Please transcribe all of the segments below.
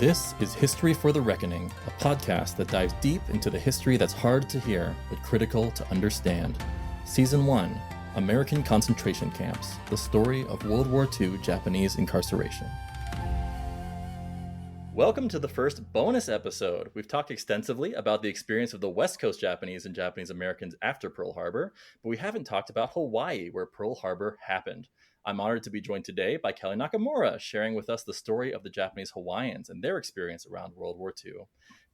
This is History for the Reckoning, a podcast that dives deep into the history that's hard to hear but critical to understand. Season 1, American Concentration Camps, the story of World War II Japanese incarceration. Welcome to the first bonus episode. We've talked extensively about the experience of the West Coast Japanese and Japanese Americans after Pearl Harbor, but we haven't talked about Hawaii, where Pearl Harbor happened. I'm honored to be joined today by Kelli Nakamura, sharing with us the story of the Japanese Hawaiians and their experience around World War II.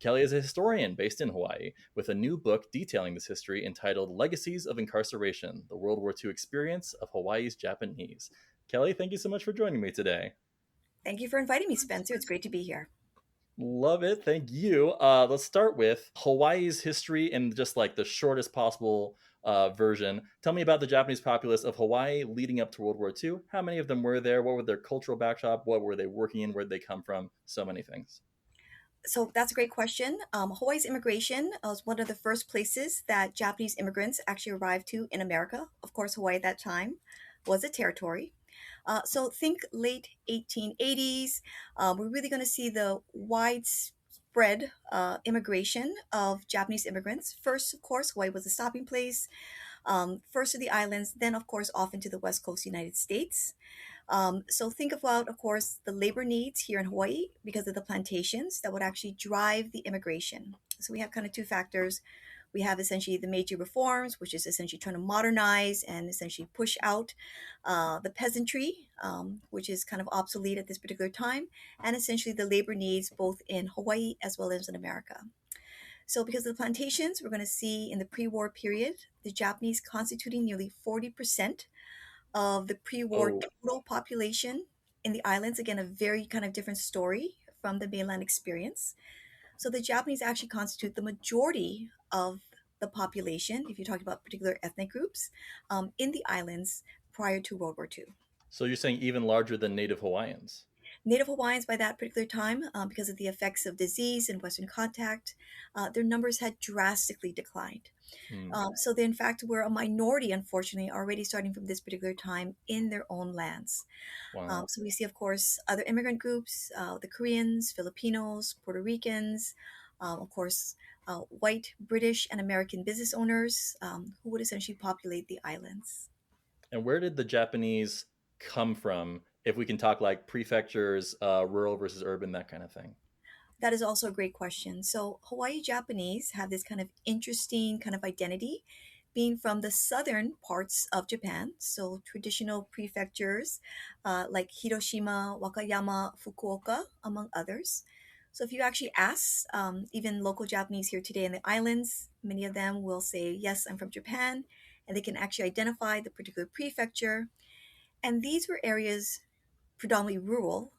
Kelli is a historian based in Hawaii, with a new book detailing this history entitled Legacies of Incarceration, the World War II Experience of Hawaii's Japanese. Kelli, thank you so much for joining me today. Thank you for inviting me, Spencer. It's great to be here. Love it. Thank you. Let's start with Hawaii's history in just like the shortest possible version. Tell me about the Japanese populace of Hawaii leading up to World War II. How many of them were there? What were their cultural backdrop? What were they working in? Where did they come from? So many things. So that's a great question. Hawaii's immigration was one of the first places that Japanese immigrants actually arrived to in America. Of course, Hawaii at that time was a territory. So think late 1880s. We're really going to see the widespread immigration of Japanese immigrants. First, of course, Hawaii was a stopping place. First to the islands, then, of course, off into the West Coast United States. So think about, of course, the labor needs here in Hawaii because of the plantations that would actually drive the immigration. So we have kind of two factors. We have essentially the Meiji reforms, which is essentially trying to modernize and essentially push out the peasantry, which is kind of obsolete at this particular time, and essentially the labor needs both in Hawaii as well as in America. So because of the plantations, we're going to see in the pre-war period, the Japanese constituting nearly 40% of the pre-war total population in the islands. Again, a very kind of different story from the mainland experience. So the Japanese actually constitute the majority of the population, if you're talking about particular ethnic groups, in the islands prior to World War II. So you're saying even larger than Native Hawaiians? Native Hawaiians by that particular time, because of the effects of disease and Western contact, their numbers had drastically declined. So they, in fact, were a minority, unfortunately, already starting from this particular time in their own lands. Wow. So we see, of course, other immigrant groups, the Koreans, Filipinos, Puerto Ricans, of course, white, British, and American business owners who would essentially populate the islands. And where did the Japanese come from, if we can talk like prefectures, rural versus urban, that kind of thing? That is also a great question. So Hawaii Japanese have this kind of interesting kind of identity being from the southern parts of Japan. So traditional prefectures like Hiroshima, Wakayama, Fukuoka, among others. So if you actually ask even local Japanese here today in the islands, many of them will say, yes, I'm from Japan. And they can actually identify the particular prefecture. And these were areas predominantly rural,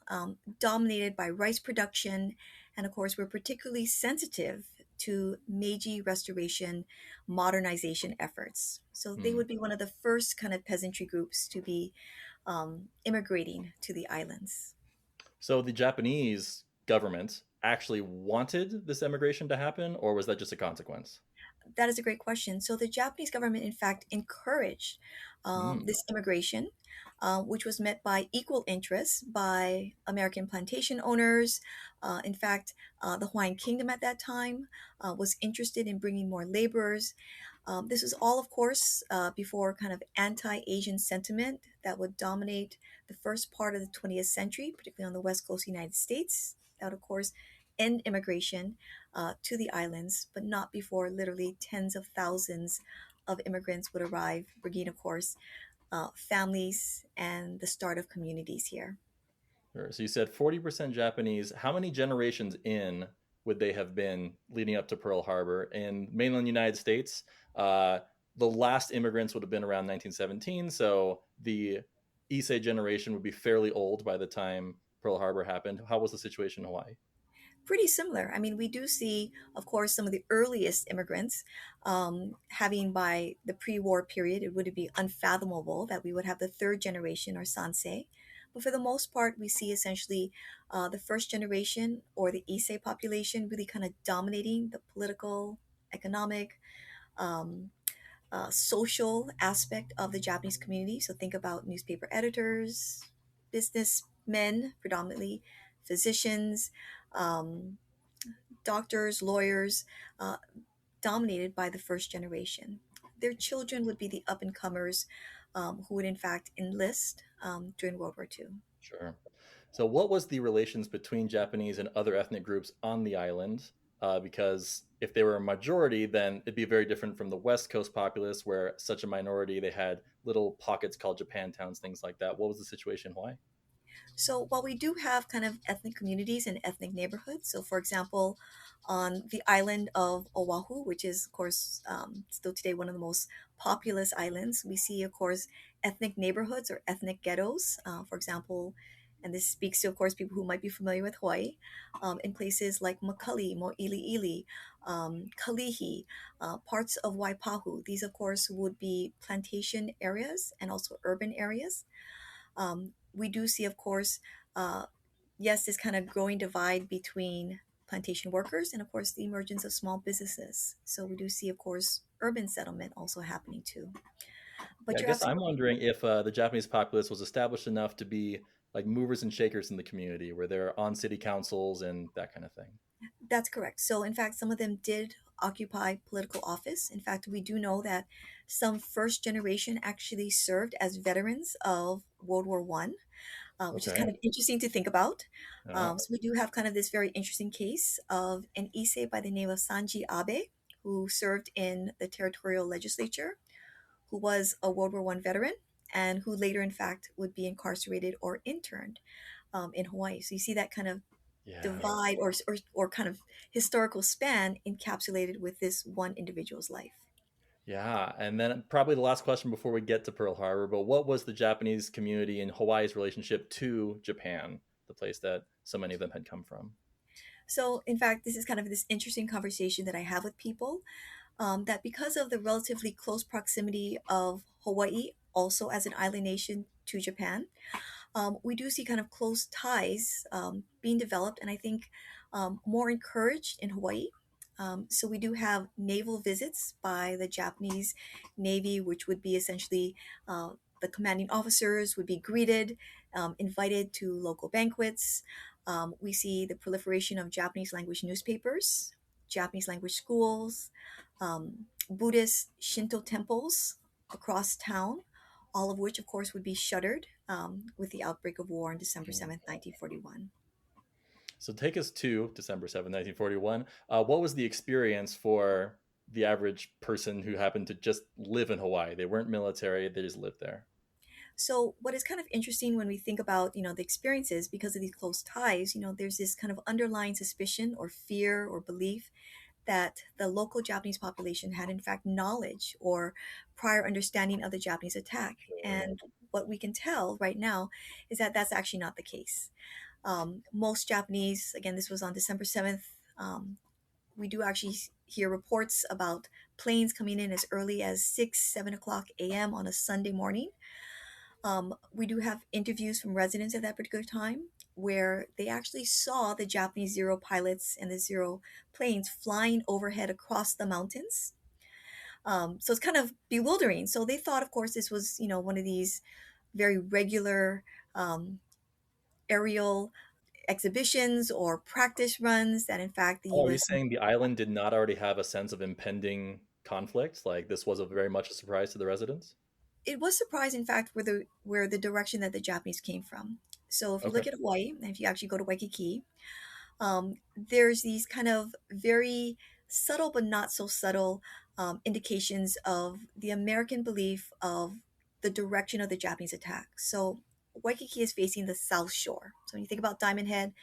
dominated by rice production, and of course, were particularly sensitive to Meiji Restoration modernization efforts. So they would be one of the first kind of peasantry groups to be immigrating to the islands. So the Japanese government actually wanted this immigration to happen, or was that just a consequence? That is a great question. So the Japanese government, in fact, encouraged this immigration, which was met by equal interest by American plantation owners. In fact, the Hawaiian Kingdom at that time was interested in bringing more laborers. This was all, of course, before kind of anti-Asian sentiment that would dominate the first part of the 20th century, particularly on the West Coast of the United States. That would, of course, end immigration to the islands, but not before literally tens of thousands of immigrants would arrive, bringing, of course, families and the start of communities here. Sure. So you said 40% Japanese. How many generations in would they have been leading up to Pearl Harbor? In mainland United States, the last immigrants would have been around 1917. So the Issei generation would be fairly old by the time Pearl Harbor happened. How was the situation in Hawaii? Pretty similar. I mean, we do see, of course, some of the earliest immigrants having by the pre-war period, it would be unfathomable that we would have the third generation or Sansei. But for the most part, we see essentially the first generation or the Issei population really kind of dominating the political, economic, um, social aspect of the Japanese community. So think about newspaper editors, businessmen, predominantly physicians, um, doctors, lawyers, uh, dominated by the first generation. Their children would be the up and comers who would, in fact, enlist during World War II. Sure. So, what was the relations between Japanese and other ethnic groups on the island? Because if they were a majority, then it'd be very different from the West Coast populace, where such a minority, they had little pockets called Japantowns, things like that. What was the situation in Hawaii? So while we do have kind of ethnic communities and ethnic neighborhoods, so for example, on the island of Oahu, which is of course still today one of the most populous islands, we see of course ethnic neighborhoods or ethnic ghettos. For example, and this speaks to of course people who might be familiar with Hawaii, in places like Makali, Mo'iliili, Kalihi, parts of Waipahu. These of course would be plantation areas and also urban areas. We do see, of course, uh, yes, this kind of growing divide between plantation workers and, of course, the emergence of small businesses. So we do see, of course, urban settlement also happening too. Yeah, But I you're guess I'm absolutely wondering if the Japanese populace was established enough to be like movers and shakers in the community, where they're on city councils and that kind of thing. That's correct. So, in fact, some of them did occupy political office. In fact, we do know that some first generation actually served as veterans of World War One, which is Okay. kind of interesting to think about. Yeah. So we do have kind of this very interesting case of an Issei by the name of Sanji Abe, who served in the territorial legislature, who was a World War One veteran, and who later, in fact, would be incarcerated or interned in Hawaii. So you see that kind of Yeah. divide or kind of historical span encapsulated with this one individual's life. Yeah. And then probably the last question before we get to Pearl Harbor, but what was the Japanese community in Hawaii's relationship to Japan, the place that so many of them had come from? So, in fact, this is kind of this interesting conversation that I have with people that because of the relatively close proximity of Hawaii, also as an island nation to Japan, we do see kind of close ties being developed, and I think more encouraged in Hawaii. So we do have naval visits by the Japanese Navy, which would be essentially the commanding officers would be greeted, invited to local banquets. We see the proliferation of Japanese language newspapers, Japanese language schools, Buddhist Shinto temples across town, all of which, of course, would be shuttered with the outbreak of war on Mm. December 7th, 1941. So take us to December 7th, 1941. What was the experience for the average person who happened to just live in Hawaii? They weren't military, they just lived there. So, what is kind of interesting when we think about, the experiences because of these close ties, there's this kind of underlying suspicion or fear or belief that the local Japanese population had, in fact, knowledge or prior understanding of the Japanese attack. Sure. And what we can tell right now is that that's actually not the case. Most Japanese, again, this was on December 7th, we do actually hear reports about planes coming in as early as 6, 7 o'clock a.m. on a Sunday morning. We do have interviews from residents at that particular time where they actually saw the Japanese Zero pilots and the Zero planes flying overhead across the mountains. So it's kind of bewildering. So they thought, of course, this was, one of these very regular aerial exhibitions or practice runs that, in fact, the Oh, are you U.S. saying the island did not already have a sense of impending conflict? Like this was a very much a surprise to the residents? It was surprised, in fact, where the direction that the Japanese came from. So if you Okay. look at Hawaii, and if you actually go to Waikiki, there's these kind of very subtle but not so subtle indications of the American belief of the direction of the Japanese attack. So Waikiki is facing the south shore. So when you think about Diamond Head,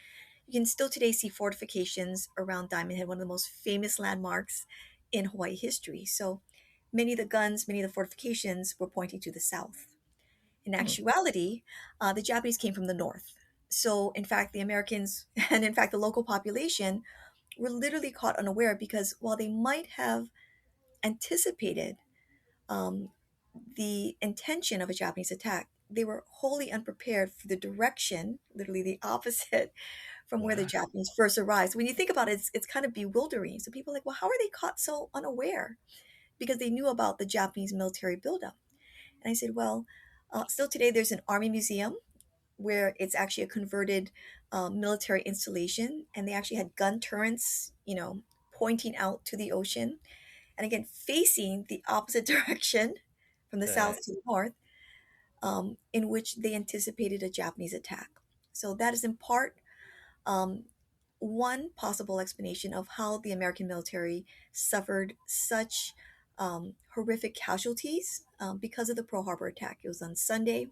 you can still today see fortifications around Diamond Head, one of the most famous landmarks in Hawaii history. So many of the guns, many of the fortifications were pointing to the south. In Hmm. actuality, the Japanese came from the north. So, in fact, the Americans and, in fact, the local population were literally caught unaware because while they might have anticipated um, the intention of a Japanese attack, they were wholly unprepared for the direction, literally the opposite from where the What? Japanese first arrived. So when you think about it, it's kind of bewildering. So people are like, well, how are they caught so unaware? Because they knew about the Japanese military buildup. And I said, well, still today there's an army museum where it's actually a converted military installation, and they actually had gun turrets, pointing out to the ocean, and again facing the opposite direction from the Dang. south to the north, in which they anticipated a Japanese attack. So that is in part um, one possible explanation of how the American military suffered such horrific casualties because of the Pearl Harbor attack. It was on Sunday.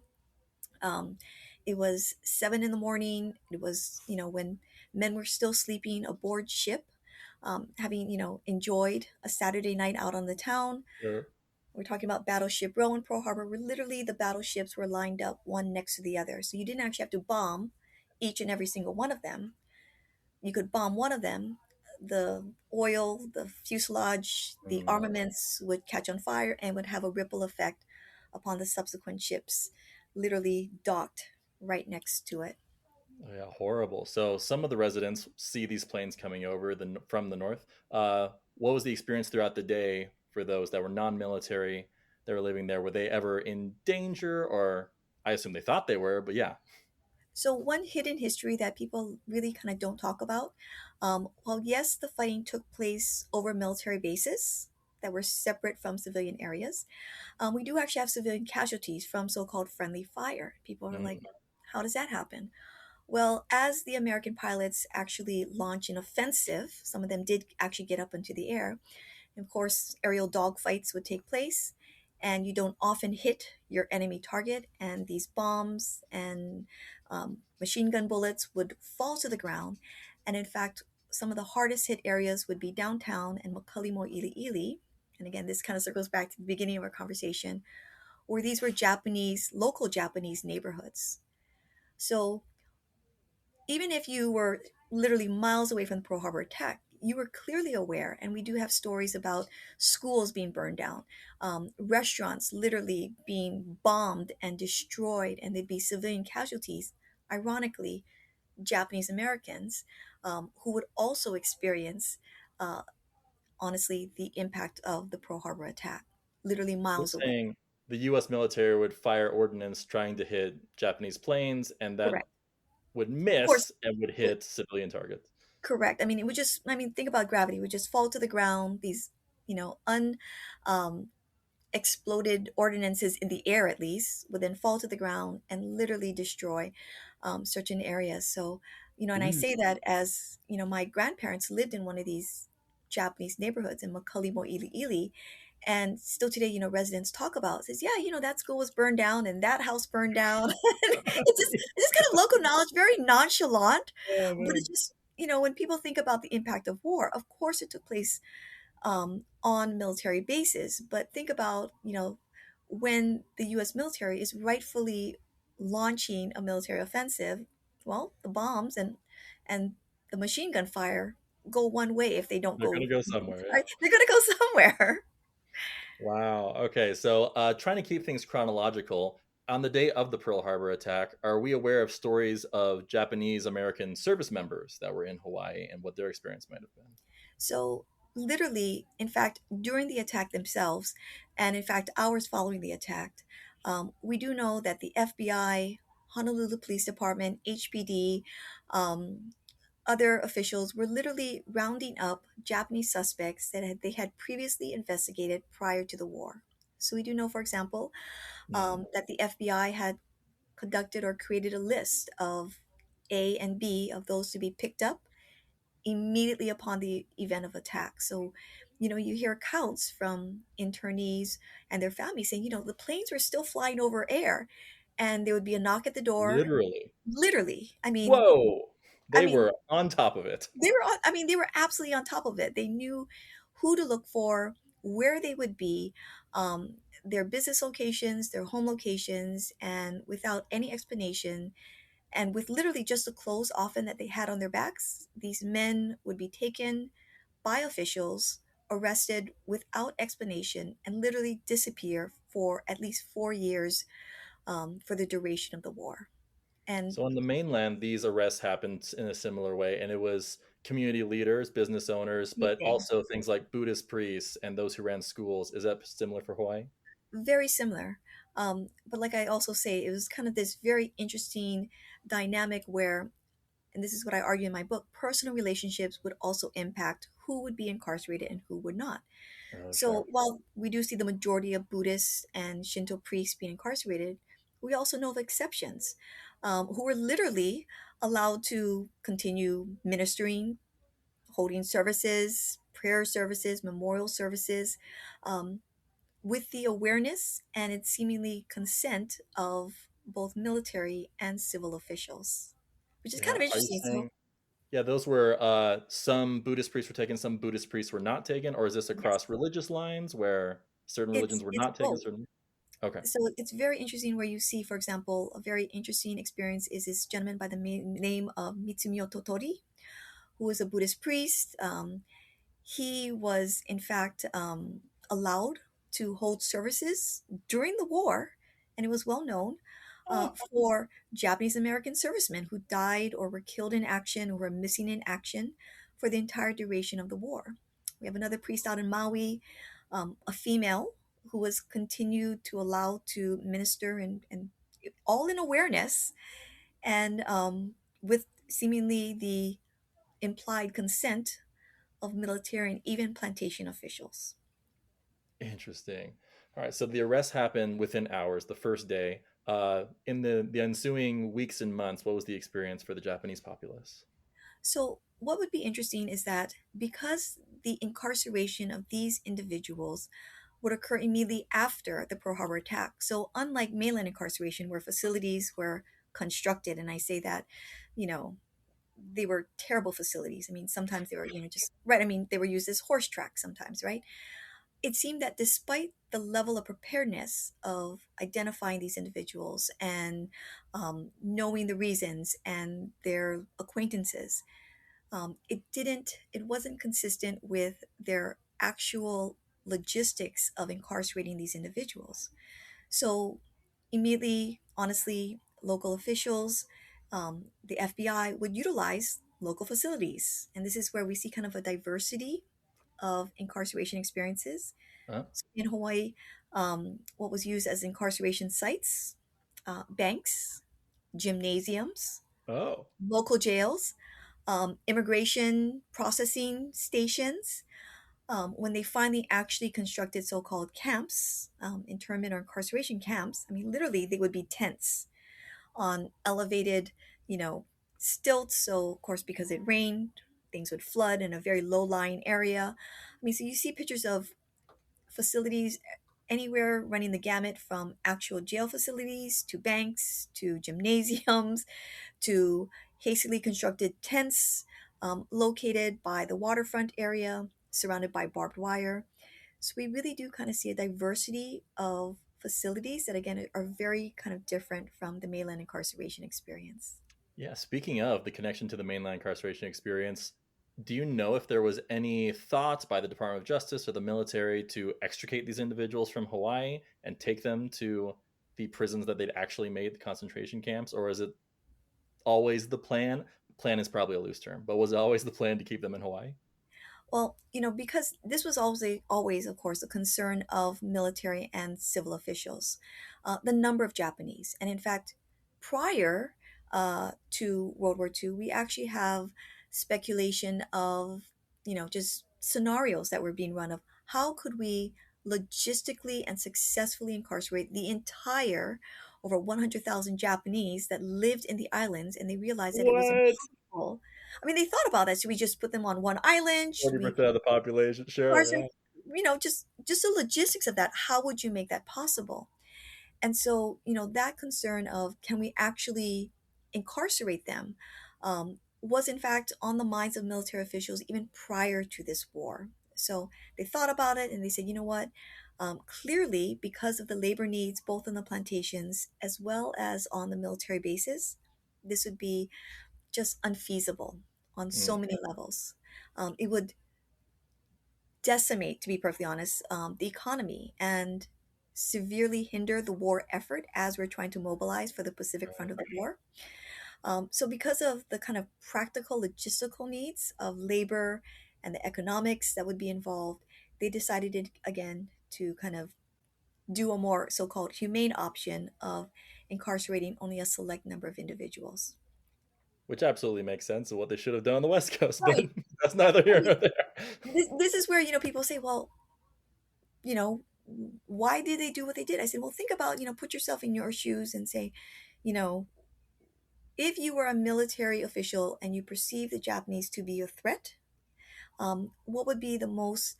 Um, it was 7 in the morning. It was, when men were still sleeping aboard ship, having, enjoyed a Saturday night out on the town. Sure. We're talking about Battleship Row in Pearl Harbor, where literally the battleships were lined up one next to the other. So you didn't actually have to bomb each and every single one of them. You could bomb one of them, the oil, the fuselage, the Mm. armaments would catch on fire and would have a ripple effect upon the subsequent ships, literally docked right next to it. Oh, yeah, horrible. So some of the residents see these planes coming over from the north. What was the experience throughout the day for those that were non-military that were living there? Were they ever in danger, or I assume they thought they were, but yeah. So, one hidden history that people really kind of don't talk about, well, yes, the fighting took place over military bases that were separate from civilian areas. We do actually have civilian casualties from so called friendly fire. People are like, Mm. how does that happen? Well, as the American pilots actually launch an offensive, some of them did actually get up into the air. And of course, aerial dogfights would take place, and you don't often hit your enemy target. And these bombs and machine gun bullets would fall to the ground. And in fact, some of the hardest hit areas would be downtown and Makali And again, this kind of circles back to the beginning of our conversation, where these were local Japanese neighborhoods. So even if you were literally miles away from the Pearl Harbor attack, you were clearly aware. And we do have stories about schools being burned down, restaurants literally being bombed and destroyed, and there'd be civilian casualties. Ironically, Japanese Americans who would also experience, uh, honestly, the impact of the Pearl Harbor attack, literally You're miles away. saying the U.S. military would fire ordnance trying to hit Japanese planes, and that Correct. would Of course, miss and would hit civilian targets. correct. I mean, it would just, I mean, think about gravity. It would just fall to the ground. These, un um, exploded ordinances in the air, at least, would then fall to the ground and literally destroy certain areas. So, and I Ooh. say that as, my grandparents lived in one of these Japanese neighborhoods in Makali Ili. And still today, residents talk about, says, yeah, that school was burned down and that house burned down. It's just kind of local knowledge, very nonchalant, Oh but man. it's just, when people think about the impact of war, of course it took place on military bases. But think about, when the US military is rightfully launching a military offensive, well, the bombs and the machine gun fire go one way if they don't They're gonna go, go somewhere. Yeah. right? They're going to go somewhere. Wow. Okay. So, trying to keep things chronological, on the day of the Pearl Harbor attack, are we aware of stories of Japanese American service members that were in Hawaii and what their experience might have been? So, literally, in fact, during the attack themselves, and in fact, hours following the attack, we do know that the FBI, Honolulu Police Department, HPD, um, other officials were literally rounding up Japanese suspects they had previously investigated prior to the war. So we do know, for example, Hmm. that the FBI had conducted or created a list of A and B of those to be picked up immediately upon the event of attack. So, you hear accounts from internees and their families saying, the planes were still flying over air, and there would be a knock at the door. Literally. Literally, I mean, Whoa. I They mean, were on top of it. they were absolutely on top of it. They knew who to look for, where they would be, their business locations, their home locations, and without any explanation, and with literally just the clothes often that they had on their backs, these men would be taken by officials, arrested without explanation, and literally disappear for at least 4 years for the duration of the war. And So on the mainland, these arrests happened in a similar way, and it was community leaders, business owners, but yeah, also things like Buddhist priests and those who ran schools. Is that similar for Hawaii? very similar. But like I also say, it was kind of this very interesting dynamic where and this is what I argue in my book, personal relationships would also impact who would be incarcerated and who would not. Oh, sure. So while we do see the majority of Buddhists and Shinto priests being incarcerated, we also know of exceptions who were literally allowed to continue ministering, holding services, prayer services, memorial services, um, with the awareness and its seemingly consent of both military and civil officials, which is kind Yeah. of Are you interesting. So, saying, yeah, those were some Buddhist priests were taken, some Buddhist priests were not taken, or is this yes, across religious lines where certain religions were it's not taken, both. certain? Okay. So it's very interesting where you see, for example, a very interesting experience is this gentleman by the name of Mitsumio Totori, who is a Buddhist priest. He was, in fact, allowed to hold services during the war, and it was well known for Japanese American servicemen who died or were killed in action or were missing in action for the entire duration of the war. We have another priest out in Maui, a female who was continued to allow to minister and all in awareness and with seemingly the implied consent of military and even plantation officials. Interesting. All right. So the arrest happened within hours, the first day. In the ensuing weeks and months, what was the experience for the Japanese populace? So, what would be interesting is that because the incarceration of these individuals would occur immediately after the Pearl Harbor attack. So, unlike mainland incarceration, where facilities were constructed, and I say that, you know, they were terrible facilities. I mean, sometimes they were, just right. I mean, they were used as horse tracks sometimes, right? It seemed that despite the level of preparedness of identifying these individuals and knowing the reasons and their acquaintances, it wasn't consistent with their actual logistics of incarcerating these individuals. So immediately, honestly, local officials, the FBI would utilize local facilities, and this is where we see kind of a diversity of incarceration experiences. Huh? So in Hawaii, what was used as incarceration sites, banks, gymnasiums, Oh. local jails, immigration processing stations. When they finally actually constructed so-called camps, internment or incarceration camps, I mean, literally, they would be tents on elevated, you know, stilts. So, of course, because it rained, things would flood in a very low-lying area. I mean, so you see pictures of facilities anywhere running the gamut from actual jail facilities to banks to gymnasiums to hastily constructed tents located by the waterfront area, surrounded by barbed wire. So we really do kind of see a diversity of facilities that, again, are very kind of different from the mainland incarceration experience. Yeah, speaking of the connection to the mainland incarceration experience, do you know if there was any thoughts by the Department of Justice or the military to extricate these individuals from Hawaii and take them to the prisons that they'd actually made, the concentration camps? Or is it always the plan? Plan is probably a loose term, but was it always the plan to keep them in Hawaii? Well, because this was always, of course, a concern of military and civil officials, the number of Japanese. And in fact, prior to World War II, we actually have speculation of, just scenarios that were being run of how could we logistically and successfully incarcerate the entire over 100,000 Japanese that lived in the islands, and they realized that it was What? impossible. I mean, they thought about that. Should we just put them on one island? Should we 40% of the population, sure, incarcerate? yeah. Just the logistics of that. How would you make that possible? And so, that concern of can we actually incarcerate them was in fact on the minds of military officials even prior to this war. So they thought about it and they said, you know what? Clearly, because of the labor needs both on the plantations as well as on the military bases, this would be just unfeasible on so Mm, many levels. It would decimate, to be perfectly honest, the economy and severely hinder the war effort as we're trying to mobilize for the Pacific front right. of the war. So, because of the kind of practical logistical needs of labor and the economics that would be involved, they decided again to kind of do a more so called humane option of incarcerating only a select number of individuals. which absolutely makes sense of what they should have done on the West Coast, but Right. that's neither I here mean, nor there. this is where, people say, well, you know, why did they do what they did? I said, well, think about, put yourself in your shoes and say, you know, if you were a military official and you perceive the Japanese to be a threat, what would be the most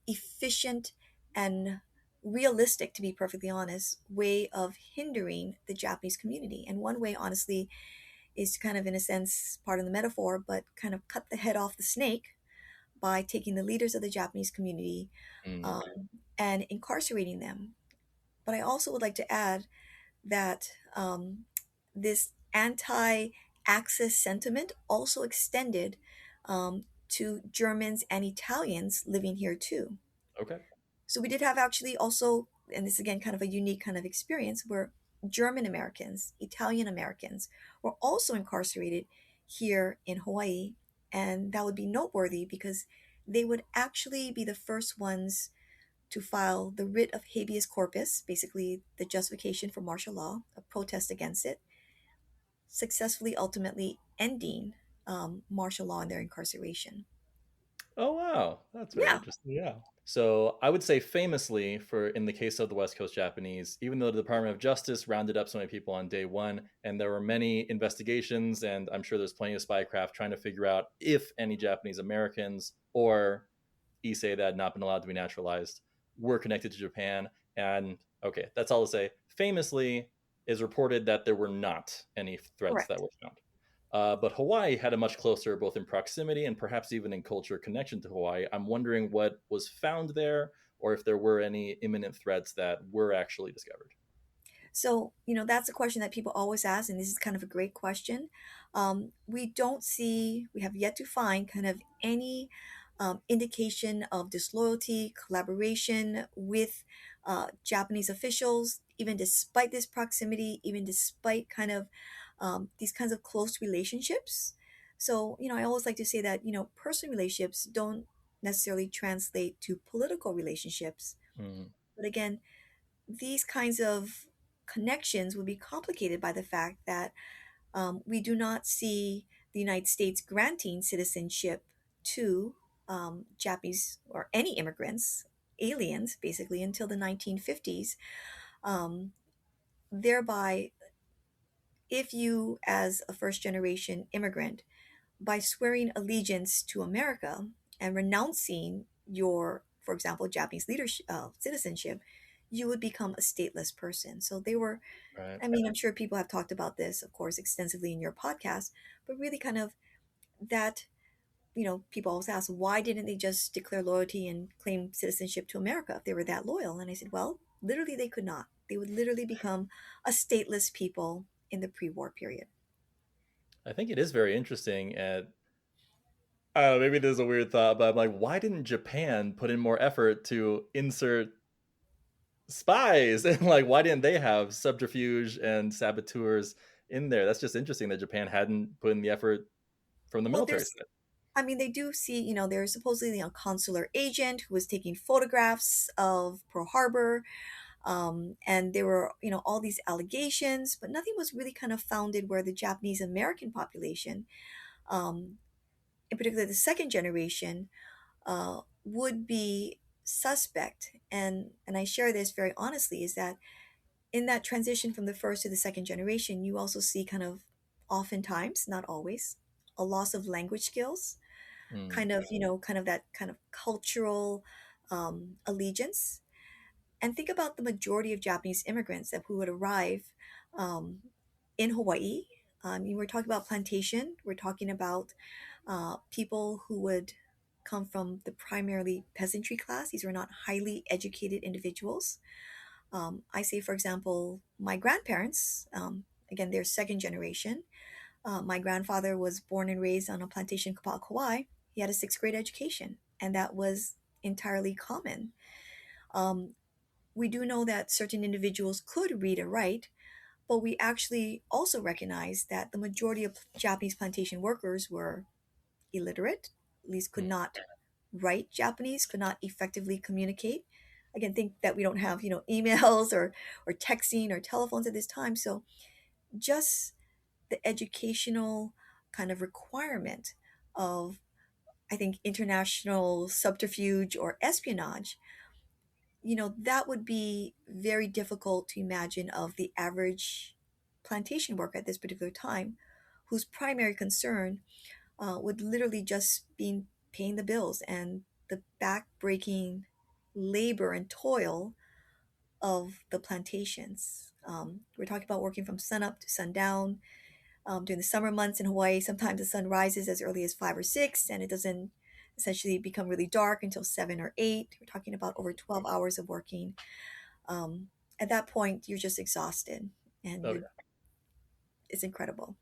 efficient and realistic, to be perfectly honest, way of hindering the Japanese community? And one way, honestly, is to kind of, in a sense, part of the metaphor, but kind of cut the head off the snake by taking the leaders of the Japanese community Mm, um, and incarcerating them. But I also would like to add that this anti Axis sentiment also extended to Germans and Italians living here too. okay. So we did have actually also, and this again kind of a unique kind of experience where German Americans, Italian Americans were also incarcerated here in Hawaii. And that would be noteworthy because they would actually be the first ones to file the writ of habeas corpus, basically the justification for martial law, a protest against it, successfully ultimately ending martial law and their incarceration. Oh wow, that's very Yeah, interesting. Yeah. So I would say famously, for in the case of the West Coast Japanese, even though the Department of Justice rounded up so many people on day one, and there were many investigations, and I'm sure there's plenty of spycraft trying to figure out if any Japanese Americans or Issei that had not been allowed to be naturalized were connected to Japan. And okay, that's all to say. Famously, is reported that there were not any threats that correct. were found. But Hawaii had a much closer, both in proximity and perhaps even in culture, connection to Hawaii. I'm wondering what was found there, or if there were any imminent threats that were actually discovered. So, that's a question that people always ask, and this is kind of a great question. We have yet to find kind of any indication of disloyalty, collaboration with Japanese officials, even despite this proximity, even despite kind of these kinds of close relationships. So, I always like to say that, personal relationships don't necessarily translate to political relationships. Mm, But again, these kinds of connections would be complicated by the fact that we do not see the United States granting citizenship to Japanese or any immigrants, aliens, basically, until the 1950s. Um, Thereby, if you, as a first generation immigrant, by swearing allegiance to America and renouncing your, for example, Japanese leadership, citizenship, you would become a stateless person. So they were, right. I mean, I'm sure people have talked about this, of course, extensively in your podcast, but really kind of that, people always ask, why didn't they just declare loyalty and claim citizenship to America if they were that loyal? And I said, well, literally, they could not. They would literally become a stateless people in the pre war period. I think it is very interesting. And I don't know, maybe this is a weird thought, but I'm like, why didn't Japan put in more effort to insert spies? And like, why didn't they have subterfuge and saboteurs in there? That's just interesting that Japan hadn't put in the effort from the Well, military side. they do see, there's supposedly a consular agent who was taking photographs of Pearl Harbor. And there were, all these allegations, but nothing was really kind of founded where the Japanese American population, um, in particular the second generation, would be suspect. And I share this very honestly, is that in that transition from the first to the second generation, you also see kind of oftentimes, not always, a loss of language skills, Mm, kind of, kind of that kind of cultural allegiance. And think about the majority of Japanese immigrants that who would arrive um, in Hawaii. You were talking about plantation. We're talking about people who would come from the primarily peasantry class. These were not highly educated individuals. I say, for example, my grandparents, again, they're second generation. My grandfather was born and raised on a plantation in Kapaa, Kauai. He had a sixth grade education, and that was entirely common. Um, we do know that certain individuals could read and write, but we actually also recognize that the majority of Japanese plantation workers were illiterate, at least could mm. not write Japanese, could not effectively communicate. Again, think that we don't have, emails or texting or telephones at this time. So just the educational kind of requirement of, I think, international subterfuge or espionage, that would be very difficult to imagine of the average plantation worker at this particular time, whose primary concern would literally just be paying the bills and the back-breaking labor and toil of the plantations. We're talking about working from sunup to sundown. During the summer months in Hawaii, sometimes the sun rises as early as 5 or 6, and it doesn't essentially become really dark until 7 or 8. We're talking about over 12 hours of working. At that point, you're just exhausted, and Oh you're yeah, it's incredible.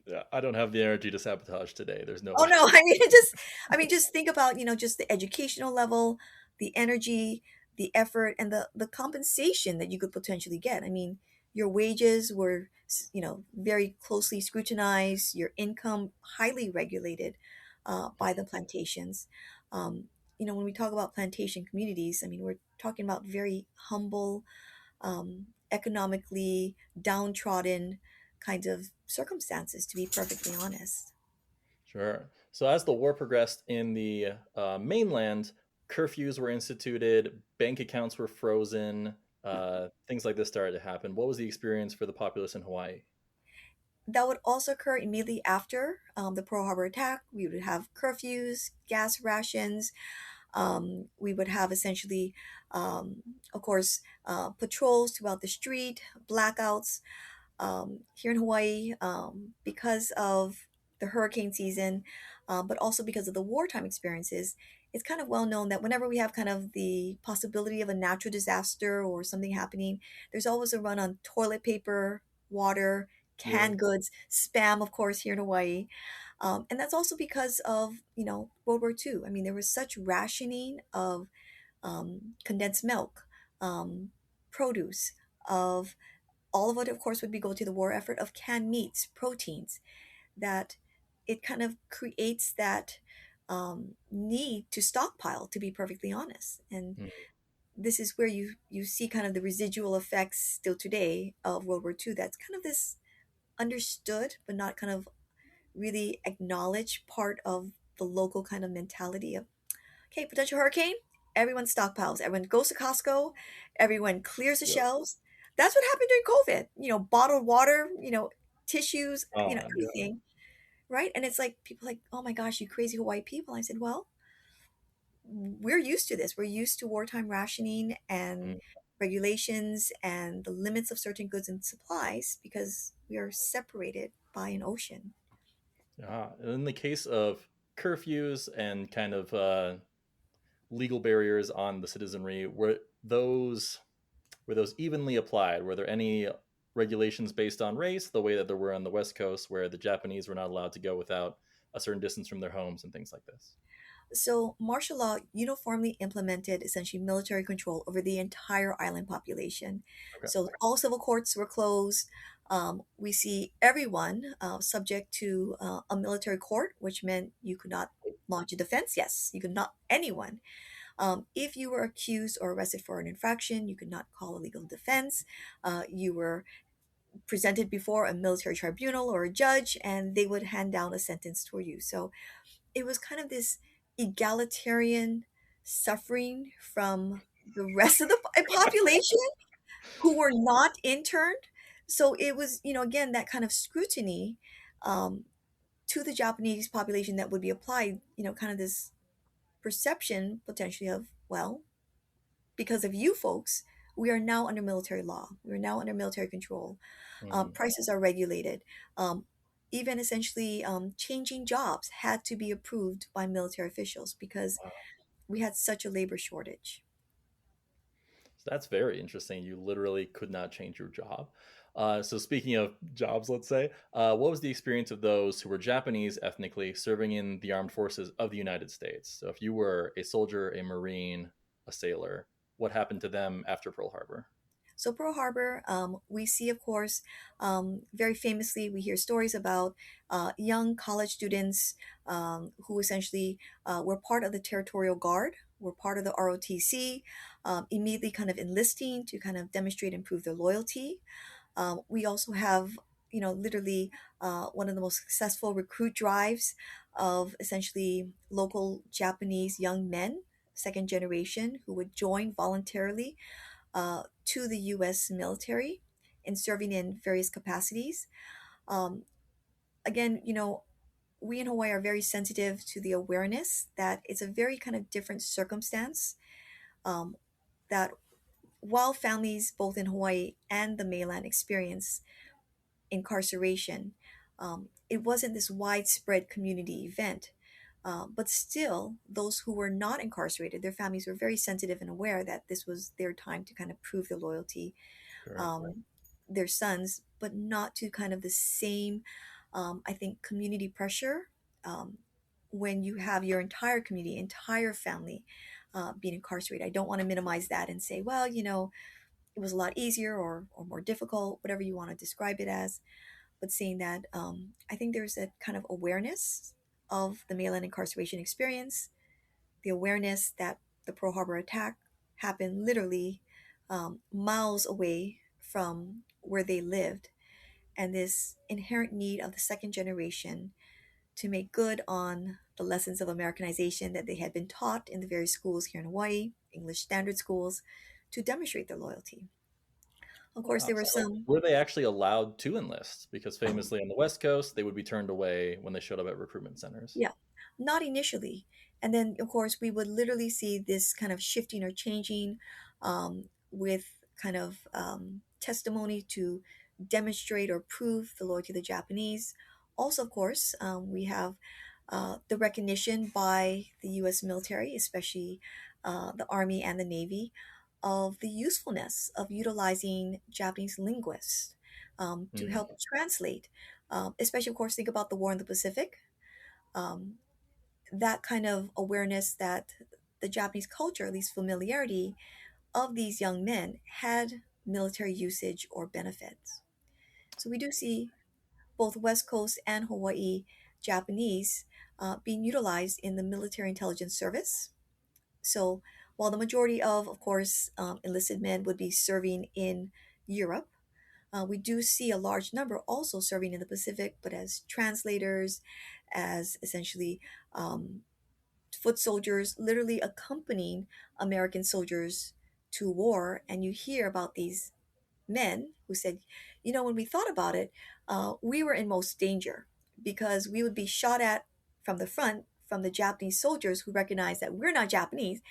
yeah. I don't have the energy to sabotage today. There's no Oh way. no, I mean, just think about, just the educational level, the energy, the effort, and the compensation that you could potentially get. I mean, your wages were, very closely scrutinized, your income highly regulated by the plantations. Um, when we talk about plantation communities, I mean, we're talking about very humble, economically downtrodden kinds of circumstances, to be perfectly honest. Sure. So as the war progressed in the mainland, curfews were instituted, bank accounts were frozen, things like this started to happen. What was the experience for the populace in Hawaii? That would also occur immediately after the Pearl Harbor attack. We would have curfews, gas rations. We would have essentially, of course, patrols throughout the street, blackouts. Here in Hawaii, because of the hurricane season, but also because of the wartime experiences, it's kind of well known that whenever we have kind of the possibility of a natural disaster or something happening, there's always a run on toilet paper, water, Yeah. canned goods, spam, of course, here in Hawaii. And that's also because of, World War II. I mean, there was such rationing of condensed milk, produce, of all of it, of course, would be go to the war effort of canned meats, proteins, that it kind of creates that need to stockpile, to be perfectly honest. And Mm. this is where you see kind of the residual effects still today of World War II. That's kind of this understood, but not kind of really acknowledged part of the local kind of mentality of, okay, potential hurricane, everyone stockpiles, everyone goes to Costco, everyone clears the Yep. shelves. That's what happened during COVID. Bottled water, tissues, Yeah. everything, right? And it's like people like, oh my gosh, you crazy Hawaii people. I said, well, we're used to this. We're used to wartime rationing Mm. and regulations and the limits of certain goods and supplies because we are separated by an ocean. Yeah. In the case of curfews and kind of legal barriers on the citizenry, were those evenly applied? Were there any regulations based on race, the way that there were on the West Coast, where the Japanese were not allowed to go without a certain distance from their homes and things like this? So, martial law uniformly implemented essentially military control over the entire island population. Okay. So, all civil courts were closed. We see everyone subject to a military court, which meant you could not launch a defense. Yes, you could not, anyone. If you were accused or arrested for an infraction, you could not call a legal defense. You were presented before a military tribunal or a judge, and they would hand down a sentence for you. So, it was kind of this egalitarian suffering from the rest of the population who were not interned. So it was, again, that kind of scrutiny um, to the Japanese population that would be applied, kind of this perception potentially of, well, because of you folks, we are now under military law. We are now under military control. Mm. Prices are regulated. Um, Even essentially changing jobs had to be approved by military officials because Wow. we had such a labor shortage. So that's very interesting. You literally could not change your job. So speaking of jobs, let's say, what was the experience of those who were Japanese ethnically serving in the armed forces of the United States? So if you were a soldier, a Marine, a sailor, what happened to them after Pearl Harbor? So Pearl Harbor, we see, of course, very famously, we hear stories about young college students who essentially were part of the Territorial Guard, were part of the ROTC, immediately kind of enlisting to kind of demonstrate and prove their loyalty. We also have literally one of the most successful recruit drives of essentially local Japanese young men, second generation, who would join voluntarily to the U.S. military and serving in various capacities. Um, Again, we in Hawaii are very sensitive to the awareness that it's a very kind of different circumstance. Um, that while families both in Hawaii and the mainland experience incarceration, it wasn't this widespread community event. But still, those who were not incarcerated, their families were very sensitive and aware that this was their time to kind of prove their loyalty, Sure. um, their sons, but not to kind of the same, I think, community pressure um, when you have your entire community, entire family being incarcerated. I don't want to minimize that and say, well, it was a lot easier or more difficult, whatever you want to describe it as. But seeing that, I think there's a kind of awareness of the mainland incarceration experience, the awareness that the Pearl Harbor attack happened literally miles away from where they lived, and this inherent need of the second generation to make good on the lessons of Americanization that they had been taught in the various schools here in Hawaii, English standard schools, to demonstrate their loyalty. Of course, Wow. there were So some. were they actually allowed to enlist? Because famously on the West Coast, they would be turned away when they showed up at recruitment centers. Yeah, not initially. And then, of course, we would literally see this kind of shifting or changing with kind of testimony to demonstrate or prove the loyalty of the Japanese. Also, of course, we have the recognition by the US military, especially the Army and the Navy, of the usefulness of utilizing Japanese linguists to Mm, help translate. Especially, of course, think about the war in the Pacific, um, that kind of awareness that the Japanese culture, at least familiarity of these young men, had military usage or benefits. So we do see both West Coast and Hawaii Japanese being utilized in the military intelligence service. So while the majority of course, enlisted men would be serving in Europe, we do see a large number also serving in the Pacific, but as translators, as essentially foot soldiers, literally accompanying American soldiers to war. And you hear about these men who said, when we thought about it, we were in most danger because we would be shot at from the front from the Japanese soldiers who recognize that we're not Japanese,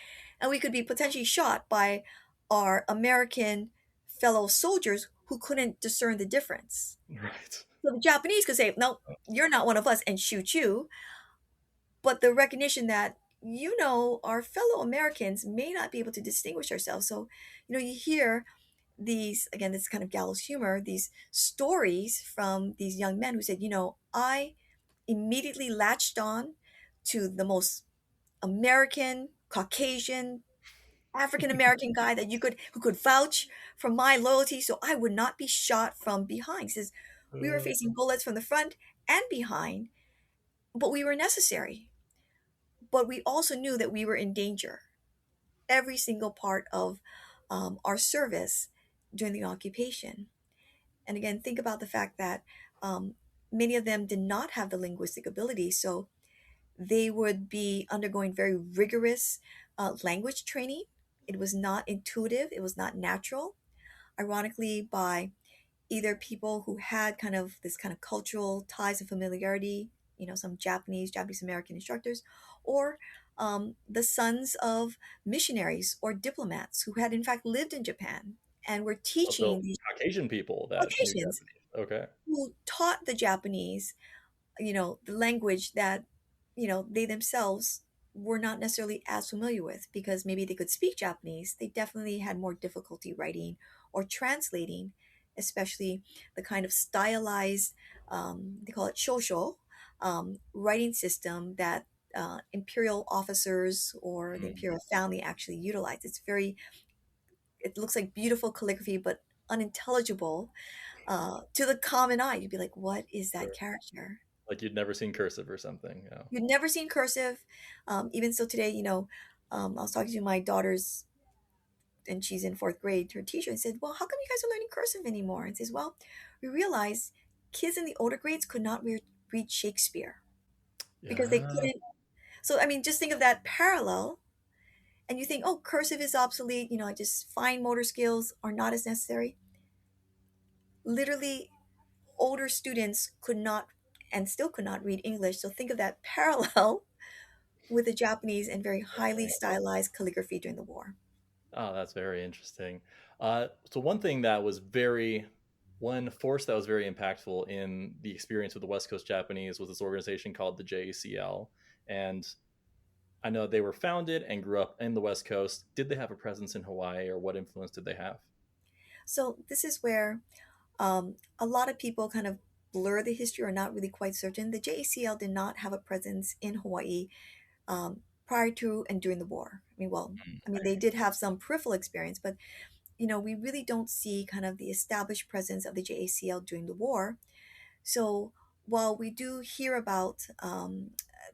and we could be potentially shot by our American fellow soldiers who couldn't discern the difference. right. So the Japanese could say, no, you're not one of us, and shoot you. But the recognition that, our fellow Americans may not be able to distinguish ourselves. So, you hear these, again, this kind of gallows humor, these stories from these young men who said, I immediately latched on to the most American, Caucasian, African American guy that who could vouch for my loyalty, so I would not be shot from behind. He says we were Uh, facing bullets from the front and behind, but we were necessary. But we also knew that we were in danger every single part of our service during the occupation. And again, think about the fact that um, many of them did not have the linguistic ability, so they would be undergoing very rigorous language training. It was not intuitive, it was not natural. Ironically, by either people who had kind of this kind of cultural ties and familiarity, some Japanese American instructors, or the sons of missionaries or diplomats who had in fact lived in Japan and were so teaching these Caucasian people that knew Caucasians Japanese. Okay. who taught the Japanese, the language that, they themselves were not necessarily as familiar with because maybe they could speak Japanese. They definitely had more difficulty writing or translating, especially the kind of stylized, they call it shosho, writing system that imperial officers or the Mm, imperial family actually utilize. It looks like beautiful calligraphy, but unintelligible to the common eye. You'd be like, what is that sure. character? Like you'd never seen cursive or something. Yeah. You'd never seen cursive. Even so today, I was talking to my daughter's, and she's in fourth grade, her teacher, and said, well, how come you guys are learning cursive anymore? And says, well, we realized kids in the older grades could not read Shakespeare because they Yeah. couldn't. So, I mean, just think of that parallel, and you think, oh, cursive is obsolete, just fine motor skills are not as necessary. Literally, older students could not and still could not read English. So, think of that parallel with the Japanese and very highly stylized calligraphy during the war. Oh, that's very interesting. So one force that was very impactful in the experience with the West Coast Japanese was this organization called the JACL. And I know they were founded and grew up in the West Coast. Did they have a presence in Hawaii, or what influence did they have? So, this is where a lot of people kind of blur the history or are not really quite certain. The JACL did not have a presence in Hawaii prior to and during the war. I mean, they did have some peripheral experience, but we really don't see kind of the established presence of the JACL during the war. So while we do hear about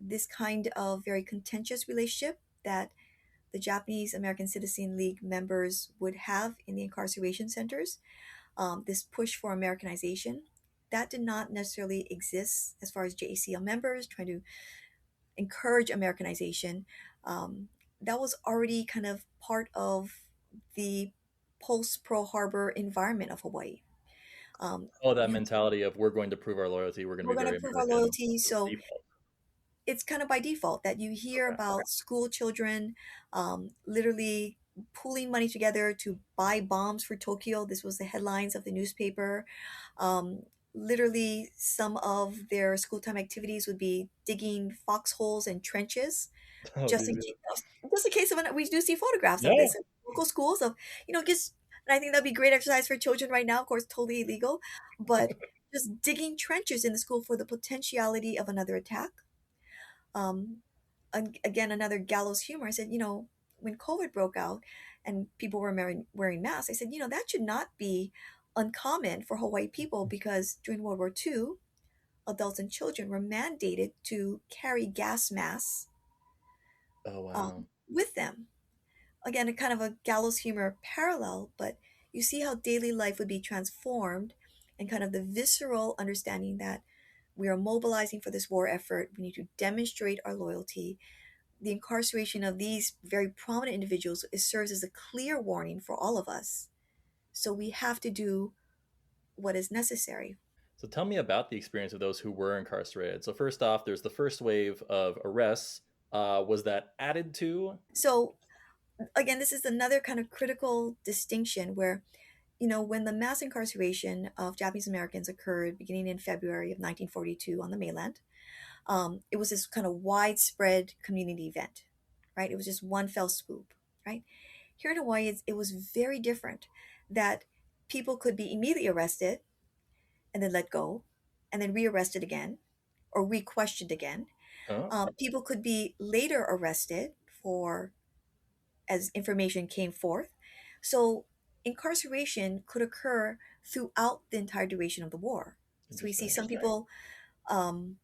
this kind of very contentious relationship that the Japanese American Citizen League members would have in the incarceration centers, this push for Americanization, that did not necessarily exist as far as JACL members trying to encourage Americanization. Um, that was already kind of part of the post Pearl Harbor environment of Hawaii. Oh, that You know, mentality of we're going to prove our loyalty. We're going to we're be going to very prove our American. loyalty. Was So default. it's kind of by default that you hear Okay. about school children literally pooling money together to buy bombs for Tokyo. This was the headlines of the newspaper. Um, Literally, some of their school time activities would be digging foxholes and trenches Oh, just geez, in yeah. case, just in case of we do see photographs of Yeah. this in local schools of just, and I think that'd be great exercise for children right now. Of course, totally illegal, but just digging trenches in the school for the potentiality of another attack. Um, Again, another gallows humor. I said, when COVID broke out and people were wearing masks, I said, that should not be uncommon for Hawaii people because during World War II, adults and children were mandated to carry gas masks Oh, wow. with them. Again, a kind of a gallows humor parallel, but you see how daily life would be transformed and kind of the visceral understanding that we are mobilizing for this war effort. We need to demonstrate our loyalty. The incarceration of these very prominent individuals serves as a clear warning for all of us. So we have to do what is necessary. So tell me about the experience of those who were incarcerated. So first off, there's the first wave of arrests. Was that added to? So again, this is another kind of critical distinction where, when the mass incarceration of Japanese Americans occurred beginning in February of 1942 on the mainland, it was this kind of widespread community event, right? It was just one fell swoop, right? Here in Hawaii, it was very different that people could be immediately arrested and then let go and then rearrested again or re-questioned again. Oh, People could be later arrested for as information came forth. So incarceration could occur throughout the entire duration of the war. So we see interesting. some people, um,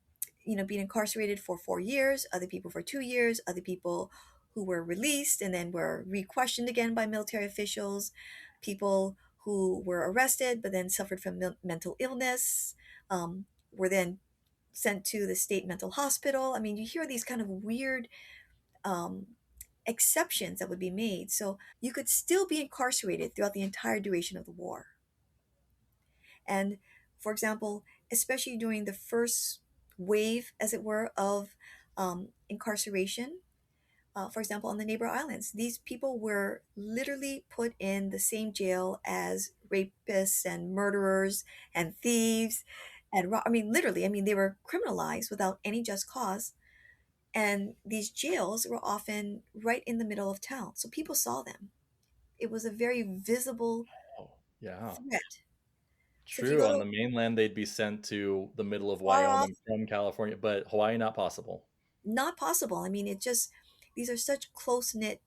being incarcerated for 4 years, other people for 2 years, other people who were released and then were re-questioned again by military officials, people who were arrested but then suffered from mental illness, were then sent to the state mental hospital. I mean, you hear these kind of weird um, exceptions that would be made. So you could still be incarcerated throughout the entire duration of the war. And for example, especially during the first wave, as it were, of incarceration, for example, on the neighbor islands, these people were literally put in the same jail as rapists and murderers and thieves. And I mean, literally, I mean, they were criminalized without any just cause. And these jails were often right in the middle of town. So people saw them. It was a very visible Oh, yeah. threat. So if you True. go On to the mainland, they'd be sent to the middle of far off, Wyoming from California, but Hawaii, not possible. not possible. I mean, these are such close knit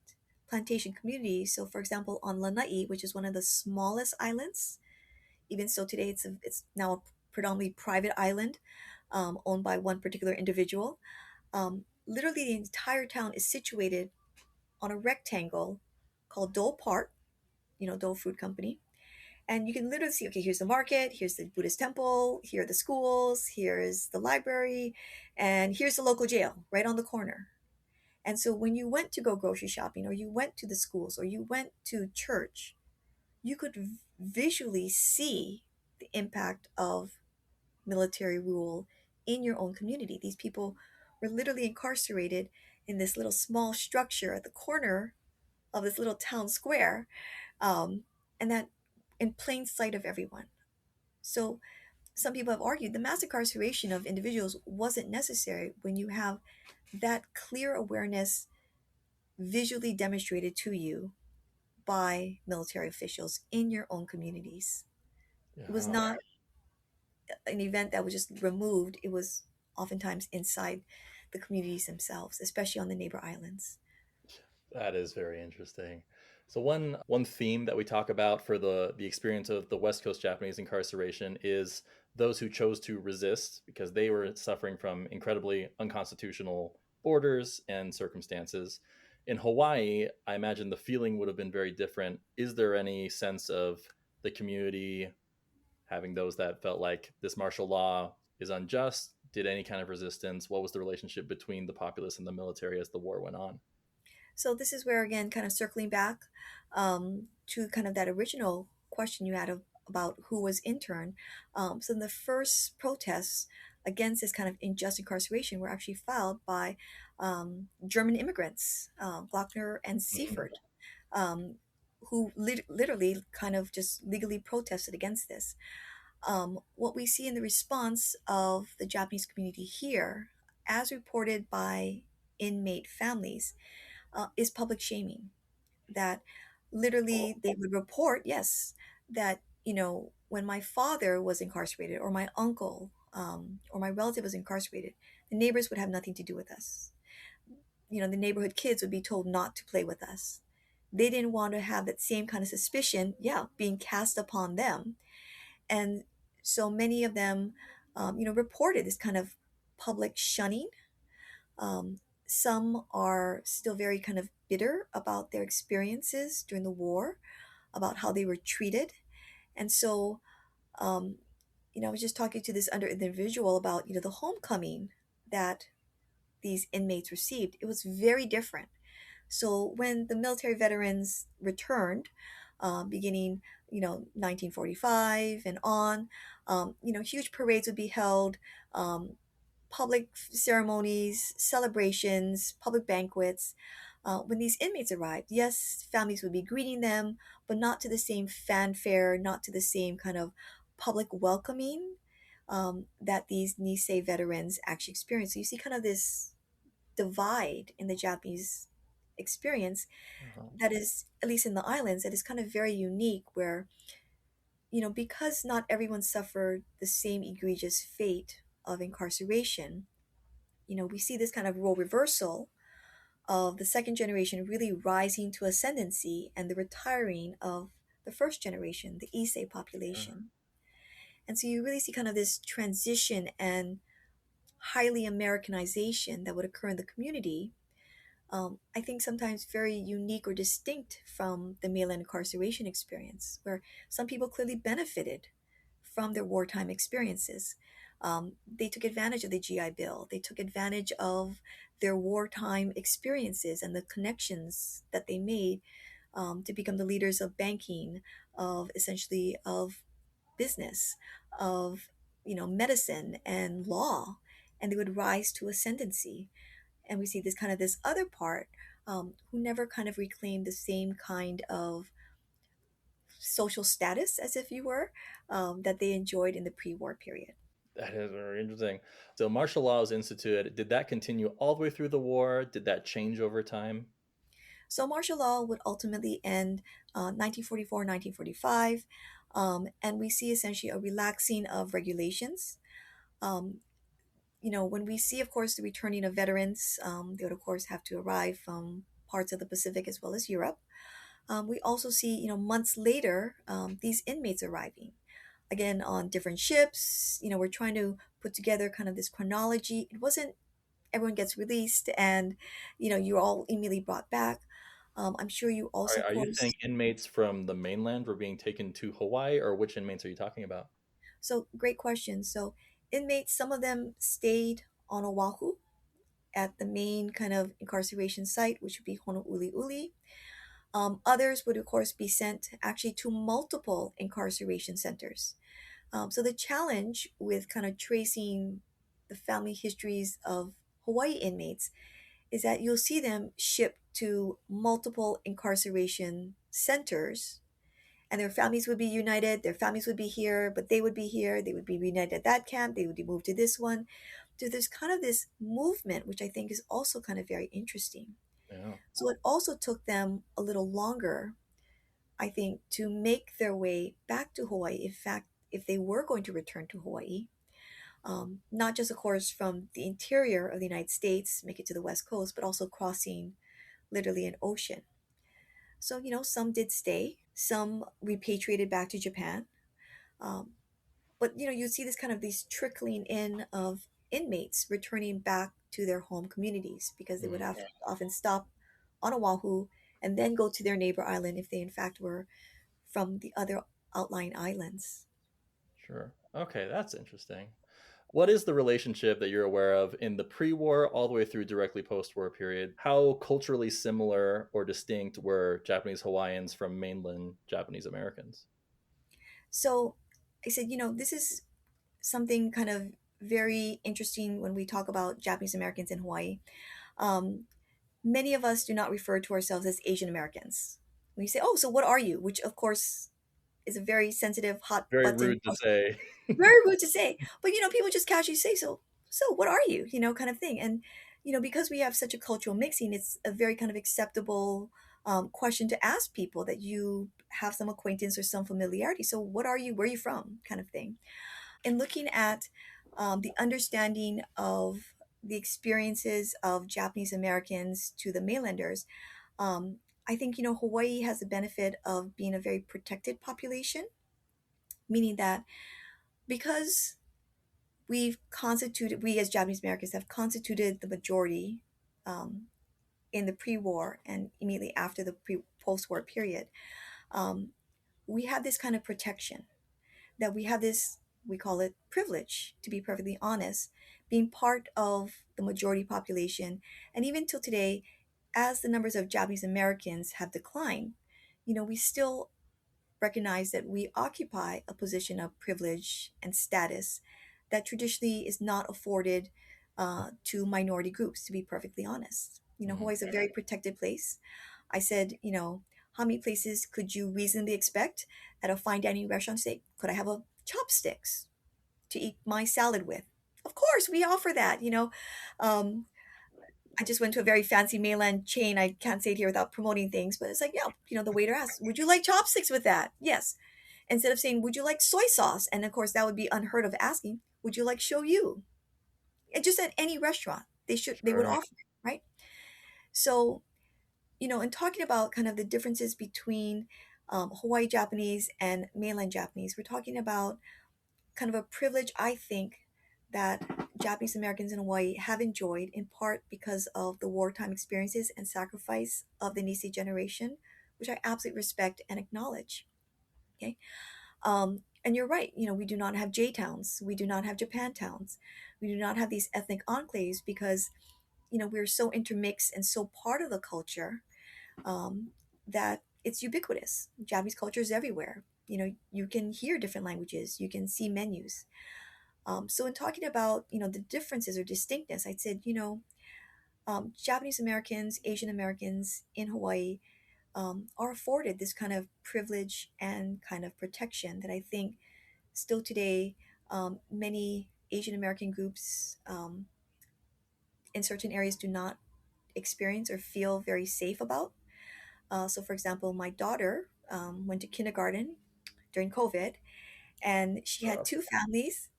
plantation communities. So, for example, on Lanai, which is one of the smallest islands, even so today it's now a predominantly private island owned by one particular individual. Literally, the entire town is situated on a rectangle called Dole Park, Dole Fruit Company. And you can literally see, okay, here's the market, here's the Buddhist temple, here are the schools, here's the library, and here's the local jail right on the corner. And so when you went to go grocery shopping, or you went to the schools, or you went to church, you could visually see the impact of military rule in your own community. These people were literally incarcerated in this little small structure at the corner of this little town square, um, and that in plain sight of everyone. So some people have argued the mass incarceration of individuals wasn't necessary when you have that clear awareness visually demonstrated to you by military officials in your own communities. It was Yeah. not an event that was just removed, it was oftentimes inside the communities themselves, especially on the neighbor islands. That is very interesting. So one theme that we talk about for the experience of the West Coast Japanese incarceration is those who chose to resist because they were suffering from incredibly unconstitutional orders and circumstances. In Hawaii, I imagine the feeling would have been very different. Is there any sense of the community having those that felt like this martial law is unjust? Did any kind of resistance? What was the relationship between the populace and the military as the war went on? So this is where, again, kind of circling back to kind of that original question you had about who was interned. So the first protests against this kind of unjust incarceration were actually filed by German immigrants, Glockner and Mm. Seifert, um, who literally kind of just legally protested against this. What we see in the response of the Japanese community here, as reported by inmate families, is public shaming. That literally they would report, yes, that, when my father was incarcerated, or my uncle, or my relative was incarcerated, the neighbors would have nothing to do with us. The neighborhood kids would be told not to play with us. They didn't want to have that same kind of suspicion, yeah, being cast upon them. And so many of them, reported this kind of public shunning. um, some are still very kind of bitter about their experiences during the war, about how they were treated. And so, um, I was just talking to this under individual about, the homecoming that these inmates received. It was very different. So when the military veterans returned, beginning, 1945 and on, huge parades would be held, um, public ceremonies, celebrations, public banquets. When these inmates arrived, yes, families would be greeting them, but not to the same fanfare, not to the same kind of public welcoming that these Nisei veterans actually experienced. So you see kind of this divide in the Japanese experience Uh-huh. that is, at least in the islands, that is kind of very unique, where, because not everyone suffered the same egregious fate of incarceration, we see this kind of role reversal of the second generation really rising to ascendancy, and the retiring of the first generation, the Issei Sure. population. And so you really see kind of this transition and highly Americanization that would occur in the community. I think sometimes very unique or distinct from the mainland incarceration experience, where some people clearly benefited from their wartime experiences. They took advantage of the GI Bill. They took advantage of their wartime experiences and the connections that they made to become the leaders of banking, of essentially of business, of medicine and law, and they would rise to ascendancy. And we see this other part, who never kind of reclaimed the same kind of social status, as if you were, that they enjoyed in the pre-war period. That is very interesting. So martial law was instituted. Did that continue all the way through the war? Did that change over time? So martial law would ultimately end 1944, 1945, and we see essentially a relaxing of regulations. Um, when we see, of course, the returning of veterans, they would, of course, have to arrive from parts of the Pacific as well as Europe. We also see, months later, these inmates arriving again on different ships. We're trying to put together kind of this chronology. It wasn't everyone gets released and, you're all immediately brought back. I'm sure you also, of Are you saying course. inmates from the mainland were being taken to Hawaii, or which inmates are you talking about? So great question. So inmates, some of them stayed on Oahu at the main kind of incarceration site, which would be Honouliuli. Others would, of course, be sent actually to multiple incarceration centers. So the challenge with kind of tracing the family histories of Hawaii inmates is that you'll see them shipped to multiple incarceration centers, and their families would be united. Their families would be here, but they would be here. They would be reunited at that camp. They would be moved to this one. So there's kind of this movement, which I think is also kind of very interesting. Yeah. So it also took them a little longer, I think, to make their way back to Hawaii. In fact, if they were going to return to Hawaii, not just, of course, from the interior of the United States, make it to the West Coast, but also crossing literally an ocean. So, some did stay, some repatriated back to Japan. Um, but, you see this kind of these trickling in of inmates returning back to their home communities because they would Mm, have to often stop on Oahu and then go to their neighbor island if they, in fact, were from the other outlying islands. sure. Okay, that's interesting. What is the relationship that you're aware of in the pre-war all the way through directly post-war period? How culturally similar or distinct were Japanese Hawaiians from mainland Japanese Americans? So I said, this is something kind of very interesting when we talk about Japanese Americans in Hawaii. Um, Many of us do not refer to ourselves as Asian Americans. When you say, "Oh, so what are you?" which of course is a very sensitive, hot Very button rude to question, say. very rude to say. But people just casually say, "So what are you?" kind of thing. And because we have such a cultural mixing, it's a very kind of acceptable question to ask people that you have some acquaintance or some familiarity. So what are you? Where are you from? Kind of thing. In looking at the understanding of the experiences of Japanese Americans to the mainlanders, um, I think Hawaii has the benefit of being a very protected population, meaning that because we as Japanese Americans have constituted the majority um, in the pre-war and immediately after the post-war period, um, we have this kind of protection, that we have this, we call it privilege, to be perfectly honest, being part of the majority population. And even till today, as the numbers of Japanese Americans have declined, we still recognize that we occupy a position of privilege and status that traditionally is not afforded to minority groups, to be perfectly honest. Mm, Hawaii is a very protected place. I said, how many places could you reasonably expect at a fine dining restaurant to say, could I have a chopsticks to eat my salad with? Of course, we offer that. Um, I just went to a very fancy mainland chain. I can't say it here without promoting things, but it's like, yeah, the waiter asks, would you like chopsticks with that? Yes. Instead of saying, would you like soy sauce? And of course, that would be unheard of asking, would you like shoyu? And just at any restaurant, they would sure. offer it, right? So, in talking about kind of the differences between Hawaii Japanese and mainland Japanese, we're talking about kind of a privilege, I think, that Japanese Americans in Hawaii have enjoyed in part because of the wartime experiences and sacrifice of the Nisei generation, which I absolutely respect and acknowledge. Okay. And you're right, we do not have J towns, we do not have Japan towns, we do not have these ethnic enclaves because, we're so intermixed and so part of the culture um, that it's ubiquitous. Japanese culture is everywhere. You can hear different languages, you can see menus. So in talking about the differences or distinctness, I said Japanese Americans, Asian Americans in Hawaii are afforded this kind of privilege and kind of protection that I think still today many Asian American groups in certain areas do not experience or feel very safe about. So, for example, my daughter went to kindergarten during COVID, and she had Rough. two families.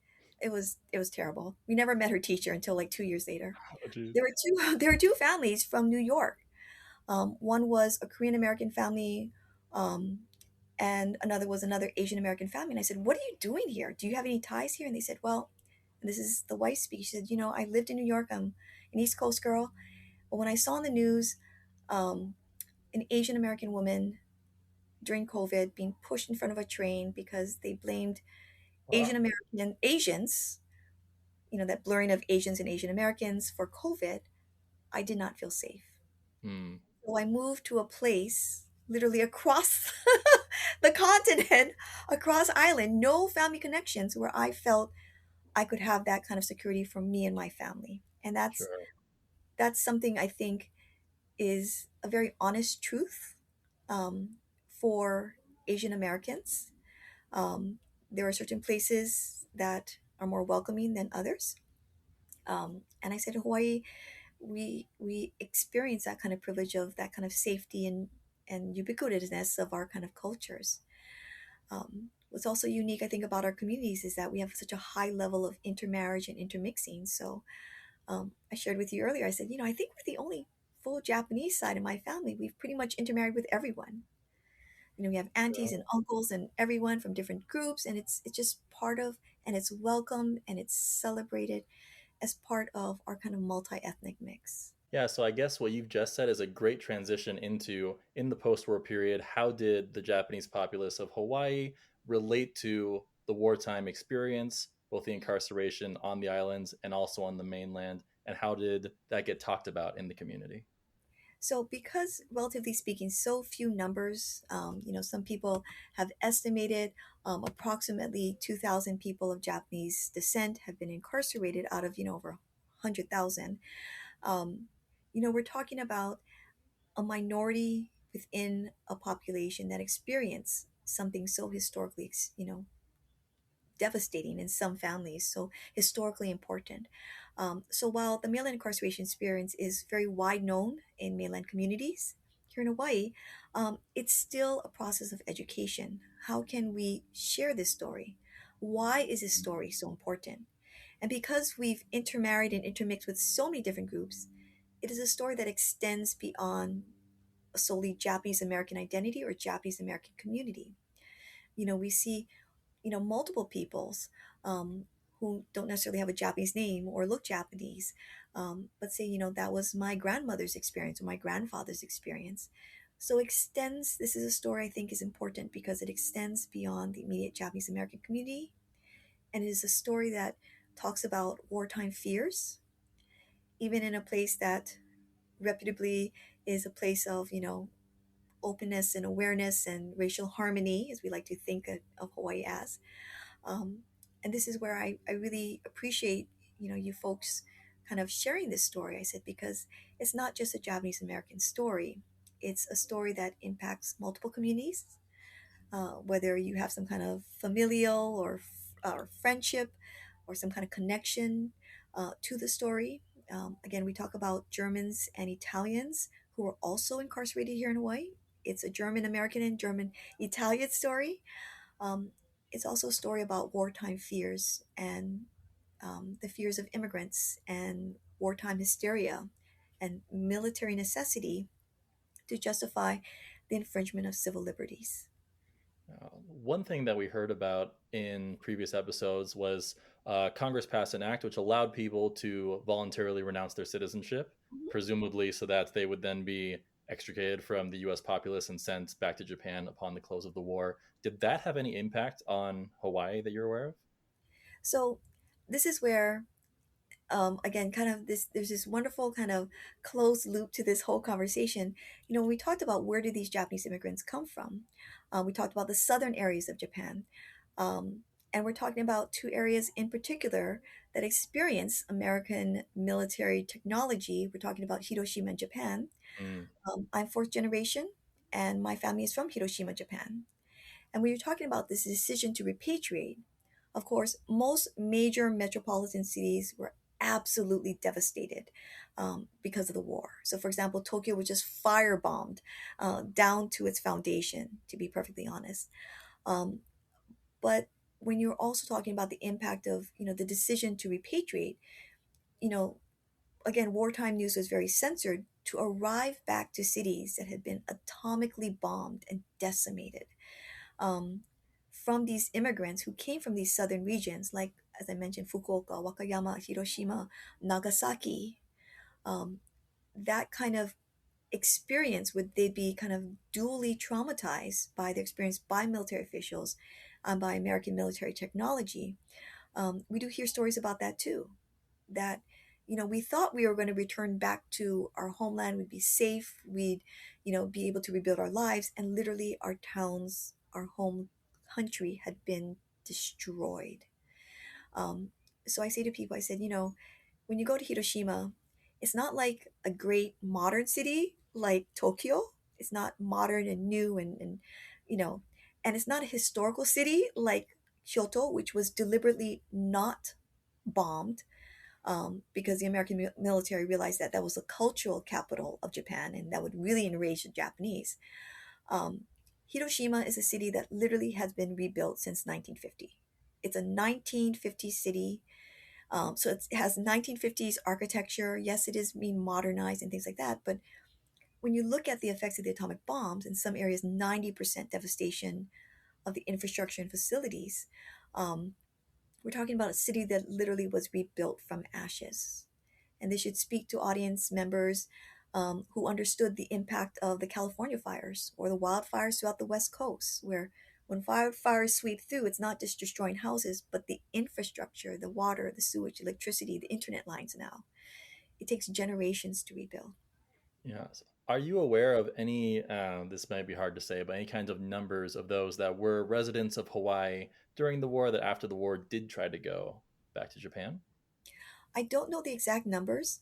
It was terrible. We never met her teacher until like 2 years later. Oh, geez. There were two families from New York. One was a Korean American family, um, and another was another Asian American family. And I said, "What are you doing here? Do you have any ties here?" And they said, "Well," and this is the wife speak. She said, "I lived in New York. I'm an East Coast girl, but when I saw on the news." Um, an Asian American woman during COVID being pushed in front of a train because they blamed Asian Wow. American Asians, that blurring of Asians and Asian Americans for COVID. I did not feel safe. Hmm. So I moved to a place literally across the continent, across island, no family connections, where I felt I could have that kind of security for me and my family. And Sure. that's something I think is a very honest truth, for Asian Americans. Um, there are certain places that are more welcoming than others. And I said, Hawaii, we experience that kind of privilege of that kind of safety and ubiquitousness of our kind of cultures. What's also unique, I think, about our communities is that we have such a high level of intermarriage and intermixing. So I shared with you earlier, I said, I think we're the only full Japanese side of my family. We've pretty much intermarried with everyone. We have aunties and uncles and everyone from different groups, and it's just part of, and it's welcome and it's celebrated as part of our kind of multi-ethnic mix. Yeah, so I guess what you've just said is a great transition into in the post-war period, how did the Japanese populace of Hawaii relate to the wartime experience, both the incarceration on the islands and also on the mainland, and how did that get talked about in the community? So, because relatively speaking, so few numbers, some people have estimated approximately 2,000 people of Japanese descent have been incarcerated out of, over 100,000. Um, we're talking about a minority within a population that experience something so historically, devastating in some families, so historically important. So while the mainland incarceration experience is very wide known in mainland communities, here in Hawaii, it's still a process of education. How can we share this story? Why is this story so important? And because we've intermarried and intermixed with so many different groups, it is a story that extends beyond a solely Japanese American identity or Japanese American community. We see multiple peoples, who don't necessarily have a Japanese name or look Japanese, but say, that was my grandmother's experience or my grandfather's experience. So extends. This is a story I think is important because it extends beyond the immediate Japanese American community, and it is a story that talks about wartime fears, even in a place that reputably is a place of openness and awareness and racial harmony, as we like to think of Hawaii as. Um, and this is where I really appreciate, you folks kind of sharing this story. I said, because it's not just a Japanese American story. It's a story that impacts multiple communities, whether you have some kind of familial or friendship or some kind of connection to the story. Again, we talk about Germans and Italians who are also incarcerated here in Hawaii. It's a German American and German Italian story. um, it's also a story about wartime fears and the fears of immigrants and wartime hysteria and military necessity to justify the infringement of civil liberties. One thing that we heard about in previous episodes was Congress passed an act which allowed people to voluntarily renounce their citizenship, Mhm. presumably so that they would then be extricated from the US populace and sent back to Japan upon the close of the war. Did that have any impact on Hawaii that you're aware of? So, this is where, again, kind of there's this wonderful kind of closed loop to this whole conversation. When we talked about where do these Japanese immigrants come from, we talked about the southern areas of Japan. Um, and we're talking about two areas in particular that experience American military technology. We're talking about Hiroshima and Japan. Mm, I'm fourth generation, and my family is from Hiroshima, Japan. And we were talking about this decision to repatriate. Of course, most major metropolitan cities were absolutely devastated because of the war. So, for example, Tokyo was just firebombed down to its foundation, to be perfectly honest. Um, but when you're also talking about the impact of, the decision to repatriate, you know, again, wartime news was very censored to arrive back to cities that had been atomically bombed and decimated, um, from these immigrants who came from these southern regions, like, as I mentioned, Fukuoka, Wakayama, Hiroshima, Nagasaki. Um, that kind of experience would they be kind of dually traumatized by the experience by military officials, by American military technology. We do hear stories about that too. That we thought we were going to return back to our homeland, we'd be safe, we'd be able to rebuild our lives, and literally our towns, our home country had been destroyed. So I say to people, I said, when you go to Hiroshima, it's not like a great modern city like Tokyo. It's not modern and new and you know, and it's not a historical city like Kyoto, which was deliberately not bombed, because the American military realized that that was the cultural capital of Japan and that would really enrage the Japanese. Um, Hiroshima is a city that literally has been rebuilt since 1950. It's a 1950 city, so it has 1950s architecture. Yes, it is being modernized and things like that. But when you look at the effects of the atomic bombs, in some areas, 90% devastation of the infrastructure and facilities, um, we're talking about a city that literally was rebuilt from ashes. And they should speak to audience members who understood the impact of the California fires or the wildfires throughout the West Coast, where when wildfires sweep through, it's not just destroying houses, but the infrastructure, the water, the sewage, electricity, the internet lines now. It takes generations to rebuild. Yes. Are you aware of any, this might be hard to say, but any kinds of numbers of those that were residents of Hawaii during the war that after the war did try to go back to Japan? I don't know the exact numbers.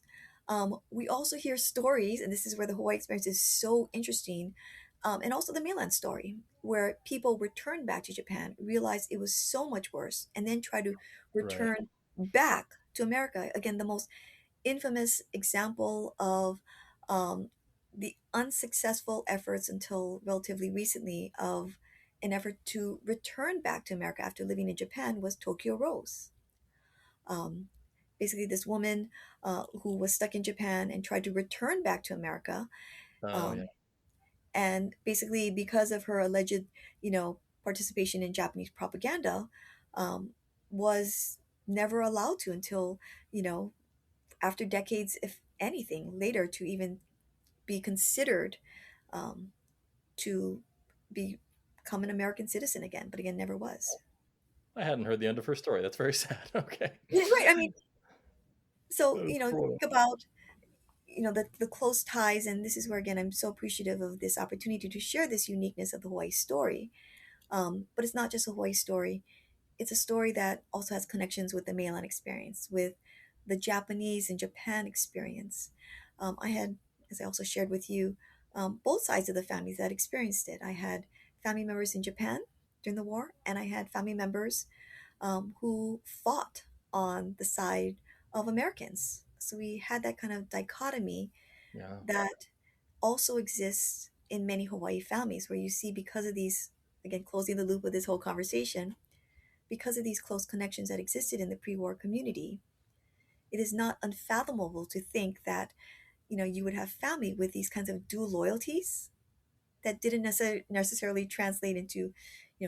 We also hear stories, and this is where the Hawaii experience is so interesting, and also the mainland story, where people return back to Japan, realize it was so much worse, and then try to Right. return back to America. Again, the most infamous example of um, the unsuccessful efforts until relatively recently of an effort to return back to America after living in Japan was Tokyo Rose. Um, Basically, this woman who was stuck in Japan and tried to return back to America. Oh, yeah. Um, and basically, because of her alleged, participation in Japanese propaganda, um, was never allowed to until, you know, after decades, if anything, later to even be considered um, to become an American citizen again, but again, never was. I hadn't heard the end of her story. That's very sad. Okay. Yeah, right. I mean, so, Cool. think about the close ties, and this is where again I'm so appreciative of this opportunity to share this uniqueness of the Hawaii story. But it's not just a Hawaii story, it's a story that also has connections with the mainland experience, with the Japanese and Japan experience. I had, as I also shared with you, both sides of the families that experienced it. I had family members in Japan during the war, and I had family members who fought on the side of Americans. So we had that kind of dichotomy Yeah. that also exists in many Hawaii families, where you see, because of these, again, closing the loop with this whole conversation, because of these close connections that existed in the pre war community, it is not unfathomable to think that, you would have family with these kinds of dual loyalties that didn't necessarily translate into,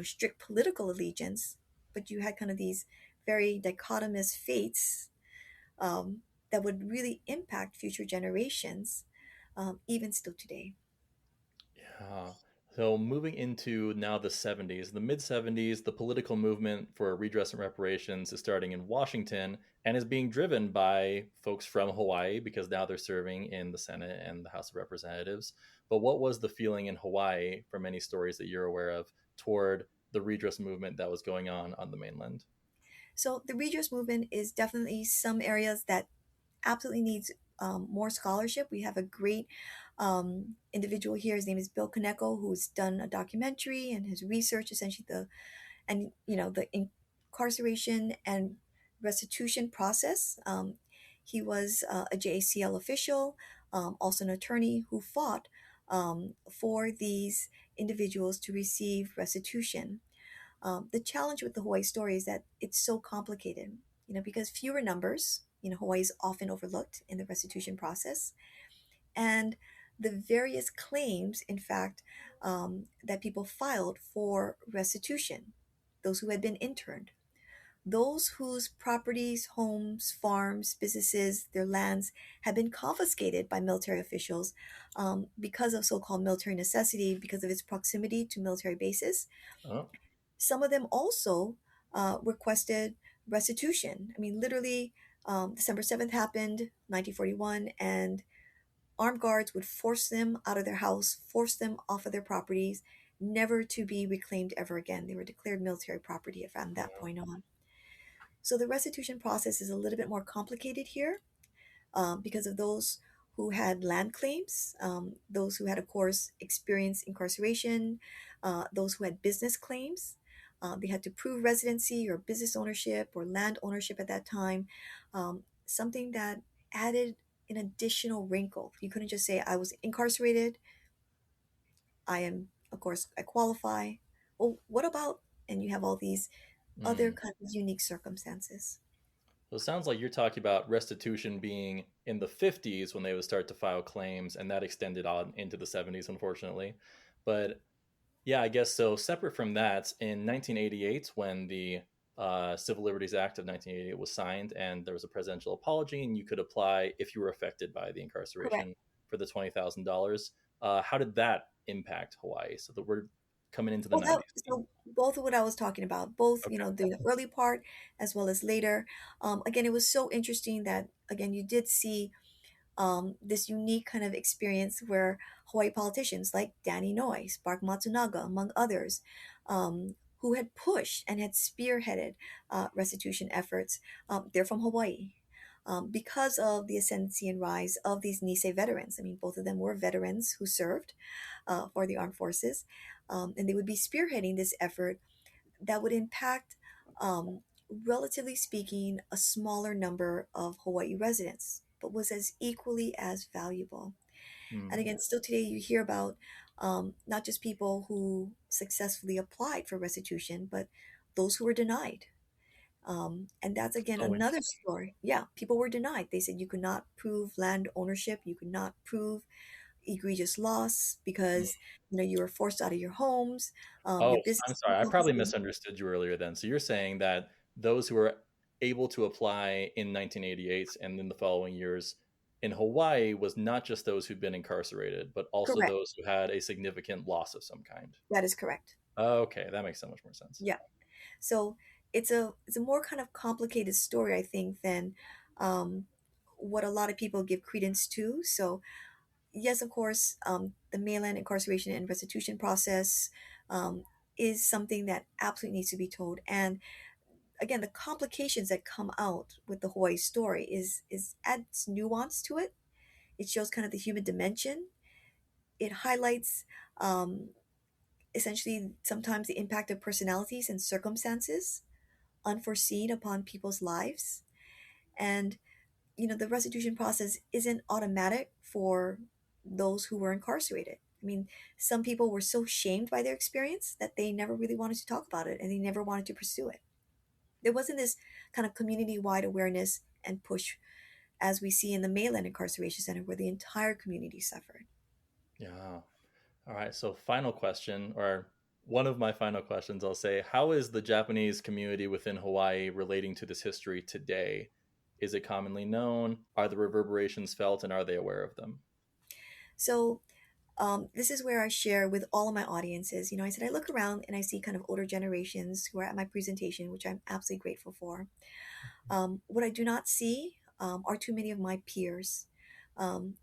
strict political allegiance, but you had kind of these very dichotomous fates that would really impact future generations, even still today. Yeah. So moving into now the 70s, the mid 70s, the political movement for redress and reparations is starting in Washington and is being driven by folks from Hawaii because now they're serving in the Senate and the House of Representatives. But what was the feeling in Hawaii, from any stories that you're aware of, toward the redress movement that was going on the mainland? So the redress movement is definitely some areas that absolutely needs more scholarship. We have a great individual here. His name is Bill Kaneko, who's done a documentary and has researched essentially the incarceration and restitution process. He was a JACL official, also an attorney who fought for these individuals to receive restitution. The challenge with the Hawaii story is that it's so complicated, because fewer numbers, Hawaii is often overlooked in the restitution process. And the various claims, in fact, that people filed for restitution, those who had been interned, those whose properties, homes, farms, businesses, their lands had been confiscated by military officials because of so called military necessity, because of its proximity to military bases. Oh, Some of them also requested restitution. I mean, literally, December 7th happened, 1941, and armed guards would force them out of their house, force them off of their properties, never to be reclaimed ever again. They were declared military property from that yeah. point on. So the restitution process is a little bit more complicated here because of those who had land claims, those who had, of course, experienced incarceration, those who had business claims. They had to prove residency or business ownership or land ownership at that time, something that added an additional wrinkle. You couldn't just say, I was incarcerated, I am, of course, I qualify. Well, what about, and you have all these other Mm. kind of unique circumstances. So it sounds like you're talking about restitution being in the 50s when they would start to file claims, and that extended on into the 70s, unfortunately. But yeah, I guess so. Separate from that, in 1988, when the Civil Liberties Act of 1988 was signed, and there was a presidential apology, and you could apply if you were affected by the Correct. incarceration for the $20,000. How did that impact Hawaii? So that we're coming into the Well, that 90s. so both of what I was talking about, both Okay. the early part as well as later. Again, it was so interesting that again you did see this unique kind of experience where Hawaii politicians like Danny Noy, Spark Matsunaga, among others, who had pushed and had spearheaded restitution efforts. They're from Hawaii. Because of the ascendancy and rise of these Nisei veterans. I mean, both of them were veterans who served for the armed forces, and they would be spearheading this effort that would impact, um, relatively speaking, a smaller number of Hawaii residents, but was as equally as valuable. And Hmm. again, still today, you hear about not just people who successfully applied for restitution, but those who were denied. And that's again So another interesting. story. Yeah, people were denied. They said you could not prove land ownership, you could not prove egregious loss because you were forced out of your homes, Oh, your business I'm sorry. was I probably confiscated. misunderstood you earlier then. So you're saying that those who were able to apply in 1988 and in the following years in Hawaii was not just those who'd been incarcerated, but also Correct. those who had a significant loss of some kind. That is correct. Okay, that makes so much more sense. Yeah. So it's a more kind of complicated story, I think, than um, what a lot of people give credence to. So yes, of course, the mainland incarceration and restitution process um, is something that absolutely needs to be told. And again, the complications that come out with the Hawaii story is adds nuance to it. It shows kind of the human dimension. It highlights um, essentially sometimes the impact of personalities and circumstances unforeseen upon people's lives. And the restitution process isn't automatic for those who were incarcerated. I mean, some people were so shamed by their experience that they never really wanted to talk about it and they never wanted to pursue it. There wasn't this kind of community wide awareness and push as we see in the mainland incarceration center where the entire community suffered. Yeah. All right. So, final question, or one of my final questions, I'll say, how is the Japanese community within Hawaii relating to this history today? Is it commonly known? Are the reverberations felt, and are they aware of them? So this is where I share with all of my audiences. I said I look around and I see kind of older generations who are at my presentation, which I'm absolutely grateful for. What I do not see are too many of my peers,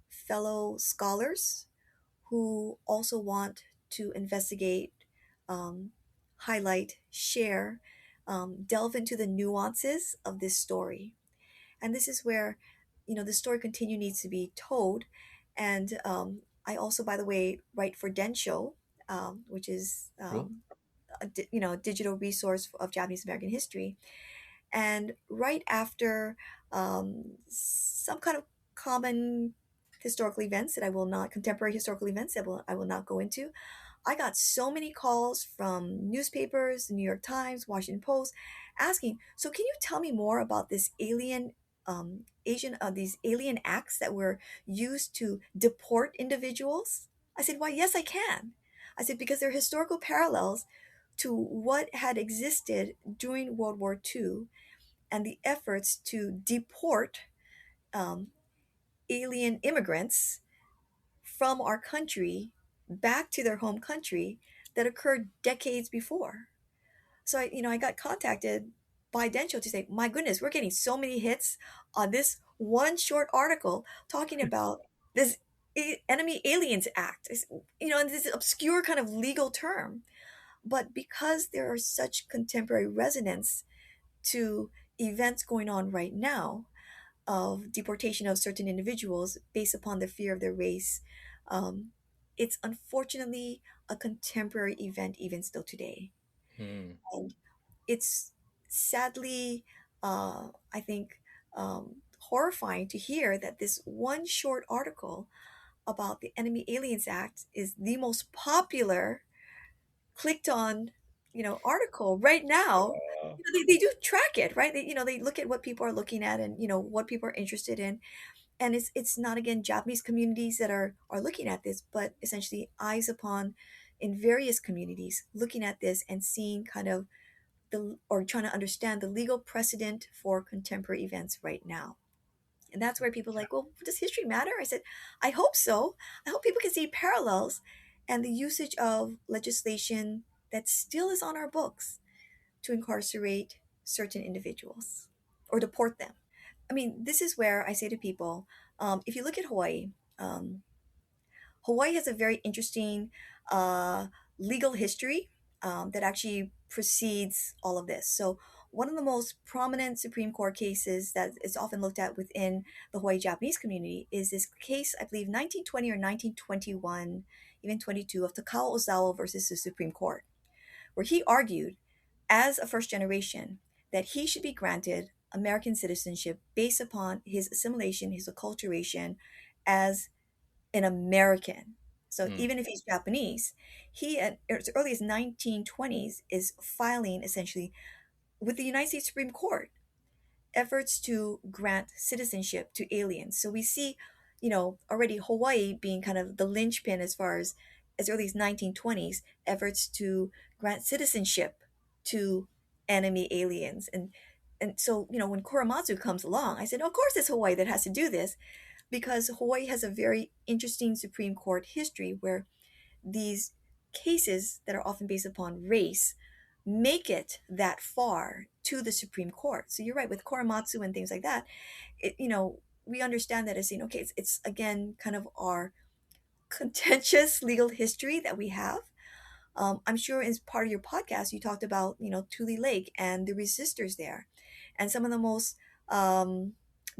fellow scholars who also want to investigate, um, highlight, share, delve into the nuances of this story. And this is where, the story continue needs to be told. And I also, by the way, write for Densho, which is Cool. a digital resource of Japanese American history. And right after some kind of common historical events that I will not, contemporary historical events that I will not go into, I got so many calls from newspapers, the New York Times, Washington Post, asking, "So can you tell me more about this these alien acts that were used to deport individuals?" I said, "Why, yes, I can." I said, "Because there are historical parallels to what had existed during World War II and the efforts to deport um, alien immigrants from our country back to their home country that occurred decades before. So I got contacted by Densho to say, my goodness, we're getting so many hits on this one short article talking about this Enemy Aliens Act, and this obscure kind of legal term. But because there are such contemporary resonance to events going on right now of deportation of certain individuals based upon the fear of their race, um, it's unfortunately a contemporary event even still today. Hmm. And it's sadly, I think, horrifying to hear that this one short article about the Enemy Aliens Act is the most popular clicked on, article right now. Uh, They do track it, right? They look at what people are looking at and what people are interested in, and it's not again Japanese communities that are looking at this, but essentially eyes upon in various communities looking at this and seeing kind of or trying to understand the legal precedent for contemporary events right now. And that's where people are like, well, does history matter? I said, I hope so. I hope people can see parallels and the usage of legislation that still is on our books to incarcerate certain individuals or deport them. I mean, this is where I say to people, if you look at Hawaii, um, Hawaii has a very interesting legal history that actually precedes all of this. So, one of the most prominent Supreme Court cases that is often looked at within the Hawaii Japanese community is this case, I believe, 1920 or 1921, even 22, of Takao Ozawa versus the Supreme Court, where he argued, as a first generation, that he should be granted American citizenship based upon his assimilation, his acculturation as an American. So hmm. even if he's Japanese, he at as early as 1920s is filing essentially with the United States Supreme Court efforts to grant citizenship to aliens. So we see, already Hawaii being kind of the linchpin as early as 1920s efforts to grant citizenship to enemy aliens. And so, when Korematsu comes along, I said, of course it's Hawaii that has to do this because Hawaii has a very interesting Supreme Court history where these cases that are often based upon race make it that far to the Supreme Court. So you're right with Korematsu and things like that. We understand that as saying, okay, it's again kind of our contentious legal history that we have. I'm sure as part of your podcast, you talked about, Tule Lake and the resistors there. And some of the most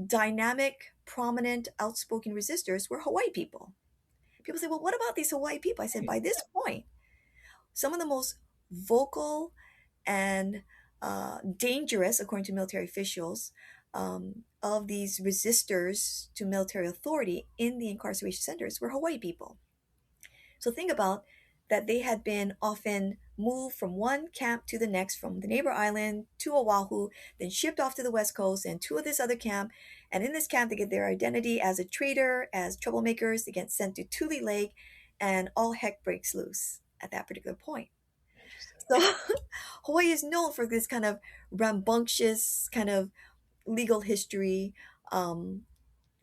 dynamic, prominent, outspoken resistors were Hawaii people. People say, well, what about these Hawaii people? I said, by this point, some of the most vocal and dangerous, according to military officials, of these resistors to military authority in the incarceration centers were Hawaii people. So think about that they had been often moved from one camp to the next, from the neighbor island to Oahu, then shipped off to the West Coast and to this other camp. And in this camp, they get their identity as a traitor, as troublemakers. They get sent to Tule Lake, and all heck breaks loose at that particular point. Interesting. So Hawaii is known for this kind of rambunctious kind of legal history. Um,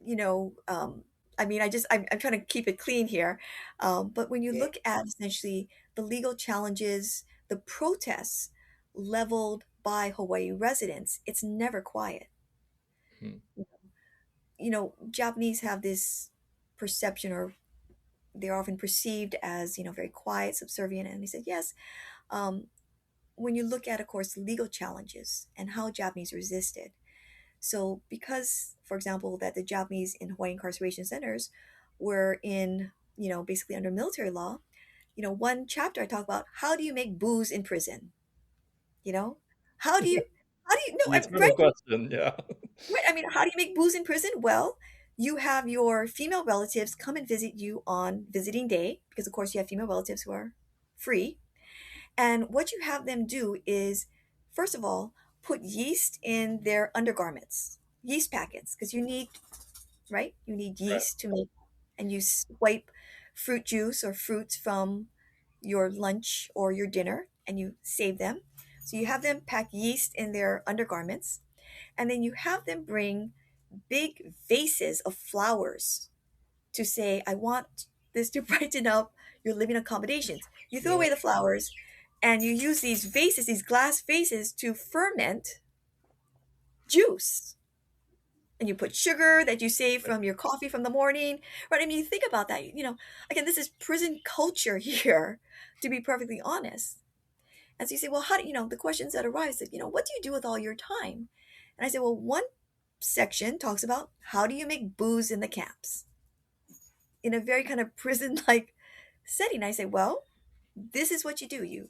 you know, um, I mean, I'm trying to keep it clean here. But when you look at essentially the legal challenges, the protests leveled by Hawaii residents, it's never quiet. Hmm. Japanese have this perception, or they're often perceived as, very quiet, subservient. And they said, yes, um, when you look at, of course, legal challenges and how Japanese resisted. So, because, for example, that the Japanese in Hawaii incarceration centers were in, basically under military law, one chapter I talk about how do you make booze in prison? You know, how do you, no, The eternal right? question. Yeah. Right. I mean, how do you make booze in prison? Well, you have your female relatives come and visit you on visiting day, because of course you have female relatives who are free. And what you have them do is, first of all, put yeast in their undergarments, yeast packets, because you need, right? You need Right. yeast to make, and you swipe fruit juice or fruits from your lunch or your dinner, and you save them. So you have them pack yeast in their undergarments, and then you have them bring big vases of flowers to say, I want this to brighten up your living accommodations. You throw Yeah. away the flowers and you use these vases, these glass vases, to ferment juice. And you put sugar that you save from your coffee from the morning, right? I mean, you think about that. Again, this is prison culture here, to be perfectly honest. And so you say, well, how do the questions that arise? That what do you do with all your time? And I say, well, one section talks about how do you make booze in the camps in a very kind of prison-like setting. I say, well, this is what you do. You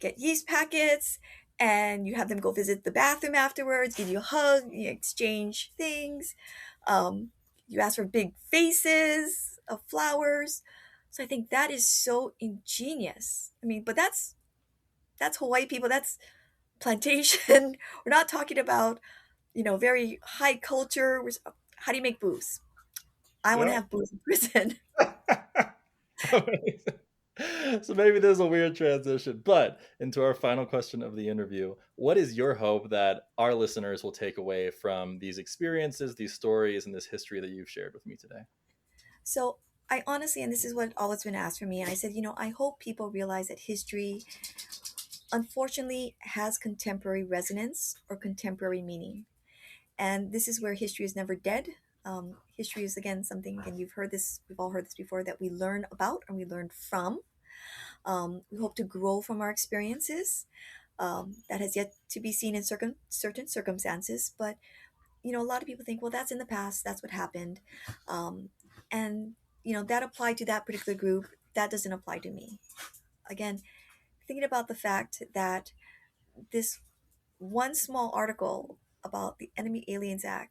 get yeast packets and you have them go visit the bathroom afterwards, give you a hug, you exchange things. Um, you ask for big vases of flowers. So I think that is so ingenious. I mean, but that's Hawaii people. That's plantation. We're not talking about very high culture. How do you make booze? I want to Yeah. have booze in prison. So maybe there's a weird transition, but into our final question of the interview, what is your hope that our listeners will take away from these experiences, these stories, and this history that you've shared with me today? So I honestly, and this is what always been asked for me, and I said, I hope people realize that history, unfortunately, has contemporary resonance or contemporary meaning. And this is where history is never dead. History is, again, something, and we've all heard this before, that we learn about and we learn from. We hope to grow from our experiences. That has yet to be seen in certain circumstances. But, a lot of people think, well, that's in the past, that's what happened. And, that applied to that particular group. That doesn't apply to me. Again, thinking about the fact that this one small article about the Enemy Aliens Act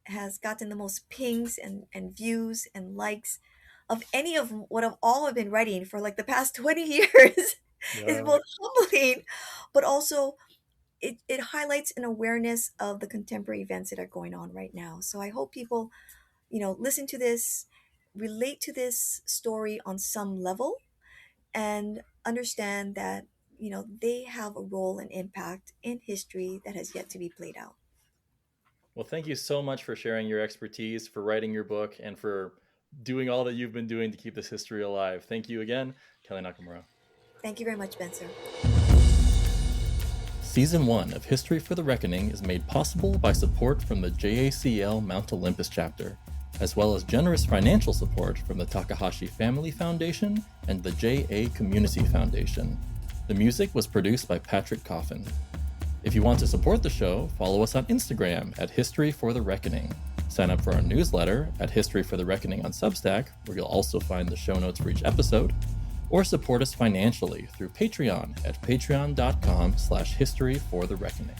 has gotten the most pings and views and likes of any of what I've all have been writing for like the past 20 years is Yeah. both humbling, but also it highlights an awareness of the contemporary events that are going on right now. So I hope people, listen to this, relate to this story on some level, and understand that, they have a role and impact in history that has yet to be played out. Well, thank you so much for sharing your expertise, for writing your book, and for doing all that you've been doing to keep this history alive. Thank you again, Kelli Nakamura. Thank you very much, Spencer. Season 1 of History for the Reckoning is made possible by support from the JACL Mount Olympus chapter, as well as generous financial support from the Takahashi Family Foundation and the JA Community Foundation. The music was produced by Patrick Coffin. If you want to support the show, follow us on Instagram at History for the Reckoning. Sign up for our newsletter at History for the Reckoning on Substack, where you'll also find the show notes for each episode, or support us financially through Patreon at patreon.com/historyforthereckoning.